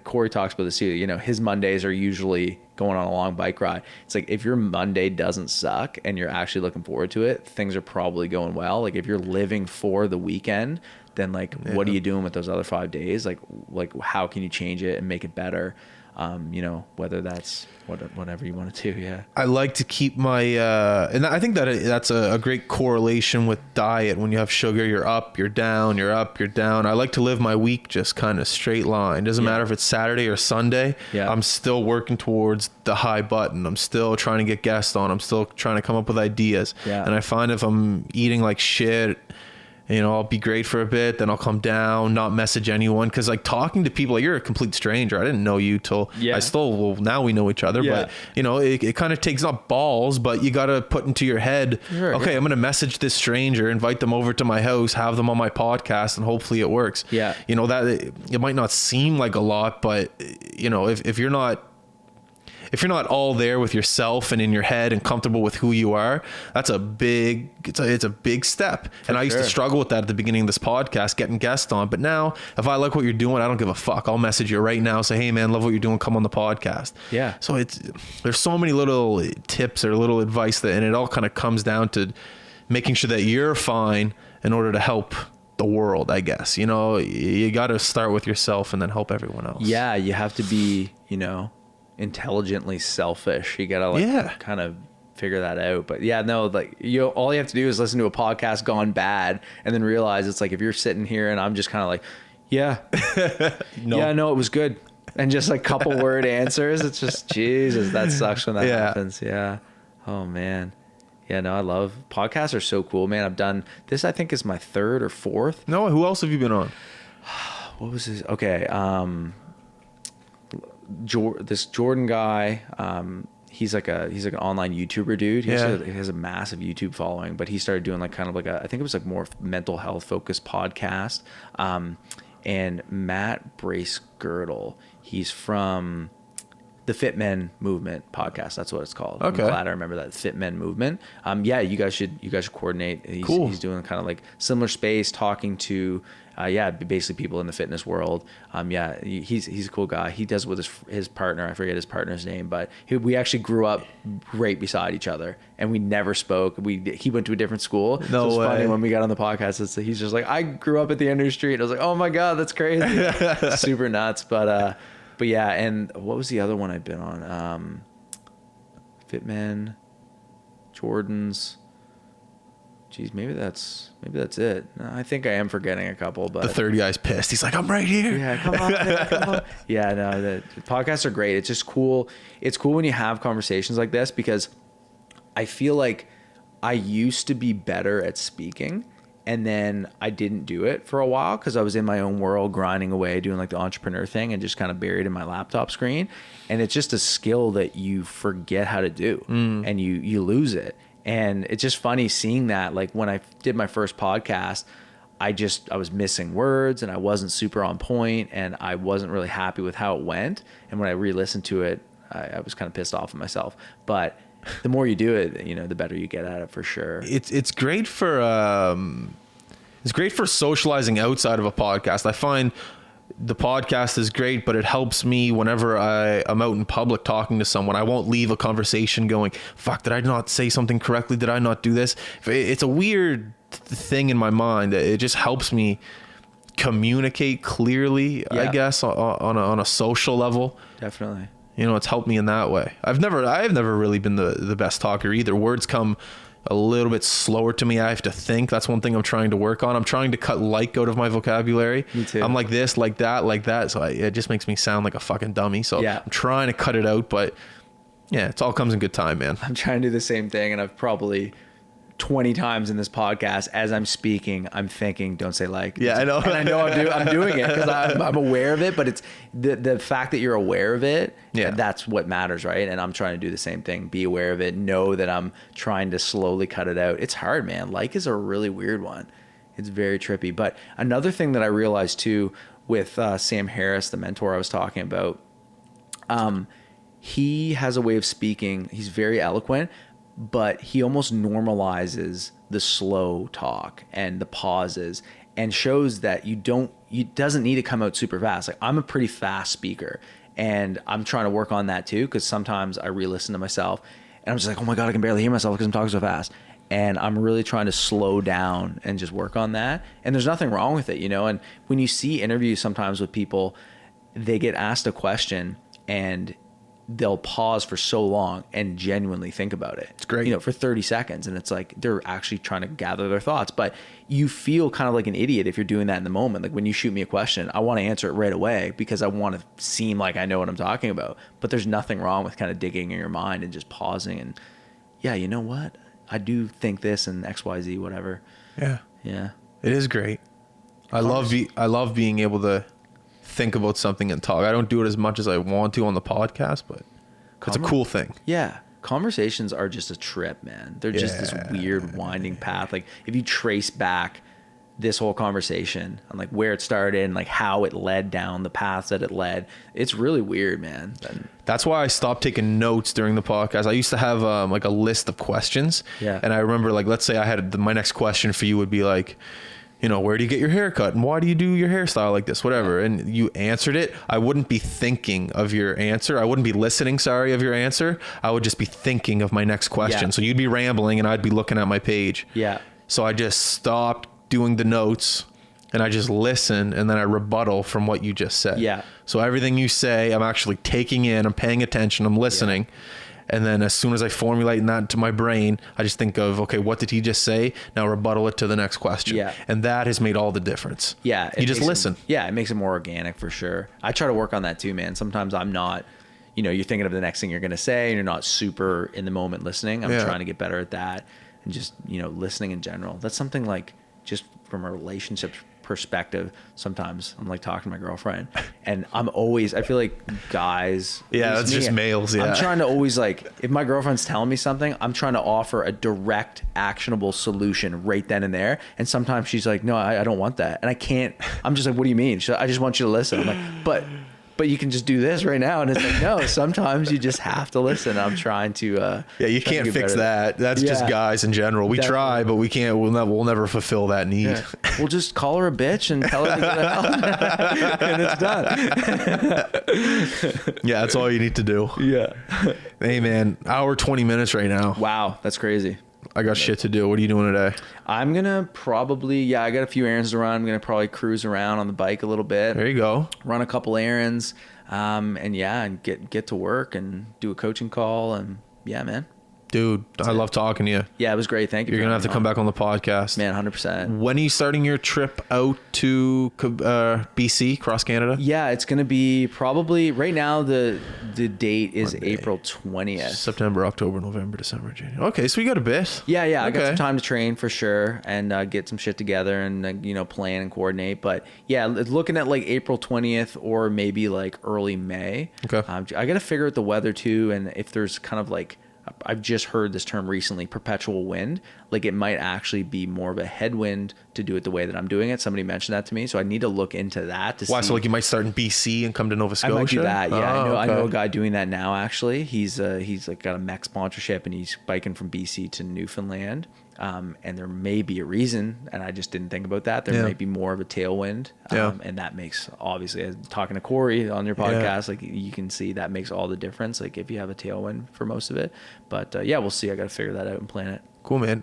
Corey talks about this too. You know, his Mondays are usually going on a long bike ride. It's like, if your Monday doesn't suck and you're actually looking forward to it, things are probably going well. Like if you're living for the weekend, then like, what are you doing with those other 5 days? Like how can you change it and make it better? You know, whether that's whatever you want to do. Yeah. I like to keep my, and I think that's a great correlation with diet. When you have sugar, you're up, you're down, you're up, you're down. I like to live my week just kind of straight line. Doesn't matter if it's Saturday or Sunday. Yeah. I'm still working towards the high button. I'm still trying to get guests on. I'm still trying to come up with ideas. Yeah. And I find if I'm eating like shit, you know, I'll be great for a bit, then I'll come down, not message anyone. Cause like talking to people, like you're a complete stranger. I didn't know you till now we know each other, but you know, it kind of takes up balls, but you got to put into your head, okay, I'm going to message this stranger, invite them over to my house, have them on my podcast, and hopefully it works. Yeah. You know, that it might not seem like a lot, but you know, if you're not all there with yourself and in your head and comfortable with who you are, that's a big, it's a big step. And I used to struggle with that at the beginning of this podcast, getting guests on. But now if I like what you're doing, I don't give a fuck. I'll message you right now. Say, hey man, love what you're doing. Come on the podcast. Yeah. So there's so many little tips or little advice and it all kind of comes down to making sure that you're fine in order to help the world, I guess. You know, you got to start with yourself and then help everyone else. Yeah. You have to be, you know, intelligently selfish. You gotta kind of figure that out. But yeah, no, like all you have to do is listen to a podcast gone bad and then realize it's like, if you're sitting here and I'm just kind of like, no, it was good, and just like couple word answers, it's just Jesus, that sucks when that happens. Yeah. Oh man. Yeah, no, I love podcasts. Are so cool, man. I've done this, I think is my 3rd or 4th. No, who else have you been on? What was this? Okay. This Jordan guy, he's like an online YouTuber dude. He has a massive YouTube following, but he started doing like kind of like I think it was like more mental health focused podcast. And Matt Brace Girdle, he's from the Fit Men Movement podcast. That's what it's called. Okay. I'm glad I remember that, Fit Men Movement. You guys should coordinate. He's doing kind of like similar space, talking to basically people in the fitness world. He's a cool guy. He does it with his partner. I forget his partner's name, but we actually grew up right beside each other and we never spoke. He went to a different school. No way. It was funny when we got on the podcast. He's just like, I grew up at the end of the street. I was like, oh my God, that's crazy. Super nuts. But yeah, and what was the other one I've been on? Fitmen, Jordans. Geez, maybe that's it. No, I think I am forgetting a couple, but the third guy's pissed. He's like, I'm right here. Yeah, come on, man, come on. Yeah, no, the podcasts are great. It's just cool. It's cool when you have conversations like this, because I feel like I used to be better at speaking, and then I didn't do it for a while because I was in my own world, grinding away, doing like the entrepreneur thing, and just kind of buried in my laptop screen. And it's just a skill that you forget how to do, and you lose it. And it's just funny seeing that, like when I did my first podcast, I was missing words and I wasn't super on point and I wasn't really happy with how it went. And when I re-listened to it, I was kind of pissed off at myself. But the more you do it, you know, the better you get at it for sure. It's great for socializing outside of a podcast. I find the podcast is great, but it helps me whenever I'm out in public talking to someone. I won't leave a conversation going, fuck, did I not say something correctly? Did I not do this? It's a weird thing in my mind. It just helps me communicate clearly, I guess, on a social level. Definitely. You know, it's helped me in that way. I've never really been the best talker either. Words come a little bit slower to me. I have to think. That's one thing I'm trying to work on. I'm trying to cut like out of my vocabulary. Me too. I'm like this, like that. So it just makes me sound like a fucking dummy. So I'm trying to cut it out, but yeah, it all comes in good time, man. I'm trying to do the same thing. And I've probably 20 times in this podcast, as I'm speaking, I'm thinking, don't say like. Yeah, I know. And I know I'm doing it because I'm aware of it, but it's the fact that you're aware of it. Yeah. That's what matters, right? And I'm trying to do the same thing. Be aware of it. Know that I'm trying to slowly cut it out. It's hard, man. Like is a really weird one. It's very trippy. But another thing that I realized too with Sam Harris, the mentor I was talking about, he has a way of speaking. He's very eloquent, but he almost normalizes the slow talk and the pauses and shows that you don't it doesn't need to come out super fast. Like, I'm a pretty fast speaker, and I'm trying to work on that too, because sometimes I re-listen to myself and I'm just like, oh my God, I can barely hear myself because I'm talking so fast. And I'm really trying to slow down and just work on that. And there's nothing wrong with it, you know? And when you see interviews sometimes with people, they get asked a question and they'll pause for so long and genuinely think about it. It's great. You know, for 30 seconds. And it's like, they're actually trying to gather their thoughts. But you feel kind of like an idiot if you're doing that in the moment. Like, when you shoot me a question, I want to answer it right away because I want to seem like I know what I'm talking about. But there's nothing wrong with kind of digging in your mind and just pausing and, yeah, you know what? I do think this and XYZ, whatever. Yeah. Yeah. It is great. I love being able to think about something and talk. I don't do it as much as I want to on the podcast, but it's a cool thing. Yeah. Conversations are just a trip, man. They're just this weird winding path. Like, if you trace back this whole conversation and like where it started and like how it led down the paths that it led, it's really weird, man. That's why I stopped taking notes during the podcast. I used to have like a list of questions. Yeah. And I remember, like, let's say I had my next question for you would be like, you know, where do you get your hair cut and why do you do your hairstyle like this, whatever. And you answered it. I wouldn't be thinking of your answer. I wouldn't be listening, of your answer. I would just be thinking of my next question. Yeah. So you'd be rambling and I'd be looking at my page. Yeah. So I just stopped doing the notes and I just listen and then I rebuttal from what you just said. Yeah. So everything you say, I'm actually taking in, I'm paying attention, I'm listening. Yeah. And then as soon as I formulate that into my brain, I just think of, okay, what did he just say? Now rebuttal it to the next question. Yeah. And that has made all the difference. Yeah. You just listen. It makes it more organic for sure. I try to work on that too, man. Sometimes I'm not, you know, you're thinking of the next thing you're going to say and you're not super in the moment listening. I'm trying to get better at that and just, you know, listening in general. That's something like, just from a relationship perspective, sometimes I'm like talking to my girlfriend and I feel like guys, that's just males. I'm trying to always, like, if my girlfriend's telling me something, I'm trying to offer a direct, actionable solution right then and there. And sometimes she's like, no, I don't want that. And I can't, I'm just like, what do you mean? I just want you to listen. I'm like, but you can just do this right now. And it's like, no, sometimes you just have to listen. I'm trying to, you can't fix that. That's just guys in general. We try, but we can't, we'll never fulfill that need. Yeah. We'll just call her a bitch and tell her to get out. And it's done. Yeah. That's all you need to do. Yeah. Hey man, hour 20 minutes right now. Wow. That's crazy. I got shit to do. What are you doing today? I'm going to probably, I got a few errands to run. I'm going to probably cruise around on the bike a little bit. There you go. Run a couple errands. And get to work and do a coaching call. And yeah, man. Dude, I love talking to you. Yeah, it was great. Thank you. You're going to have to come back on the podcast. Man, 100%. When are you starting your trip out to BC, cross Canada? Yeah, it's going to be probably, right now, the date is Monday. April 20th. September, October, November, December, January. Okay, so we got a bit. Yeah, okay. I got some time to train for sure and get some shit together and, plan and coordinate. But yeah, looking at like April 20th or maybe like early May. Okay. I got to figure out the weather too. And if there's kind of like, I've just heard this term recently, perpetual wind. Like, it might actually be more of a headwind to do it the way that I'm doing it. Somebody mentioned that to me, so I need to look into that to see. Why? So like you might start in BC and come to Nova Scotia? I might do that. Yeah, okay. I know a guy doing that now. Actually, he's like got a mech sponsorship and he's biking from BC to Newfoundland. And there may be a reason, and I just didn't think about that. There may be more of a tailwind, and that makes, obviously, talking to Corey on your podcast, like you can see that makes all the difference. Like if you have a tailwind for most of it, but we'll see. I got to figure that out and plan it. Cool, man.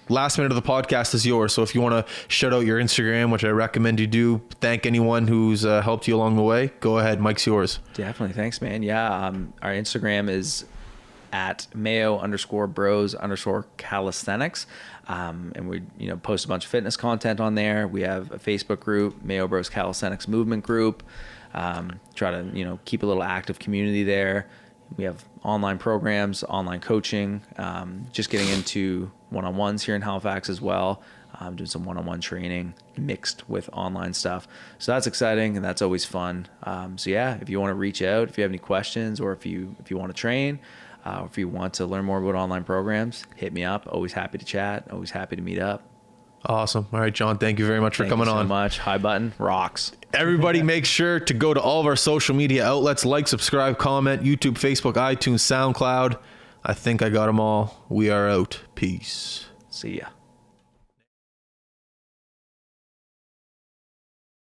Last minute of the podcast is yours. So if you want to shout out your Instagram, which I recommend you do, thank anyone who's helped you along the way, go ahead. Mike's yours. Definitely. Thanks, man. Yeah. Our Instagram is at Mayo_bros_calisthenics. And we, post a bunch of fitness content on there. We have a Facebook group, Mayo Bros Calisthenics Movement Group. Try to, keep a little active community there. We have online programs, online coaching, just getting into one-on-ones here in Halifax as well. Doing some one-on-one training mixed with online stuff. So that's exciting and that's always fun. If you want to reach out, if you have any questions or if you want to train, or if you want to learn more about online programs, hit me up. Always happy to chat. Always happy to meet up. Awesome. All right, John, thank you very much for coming on. Thank you so much. High Button rocks. Everybody make sure to go to all of our social media outlets, like, subscribe, comment, YouTube, Facebook, iTunes, SoundCloud. I think I got them all. We are out. Peace. See ya.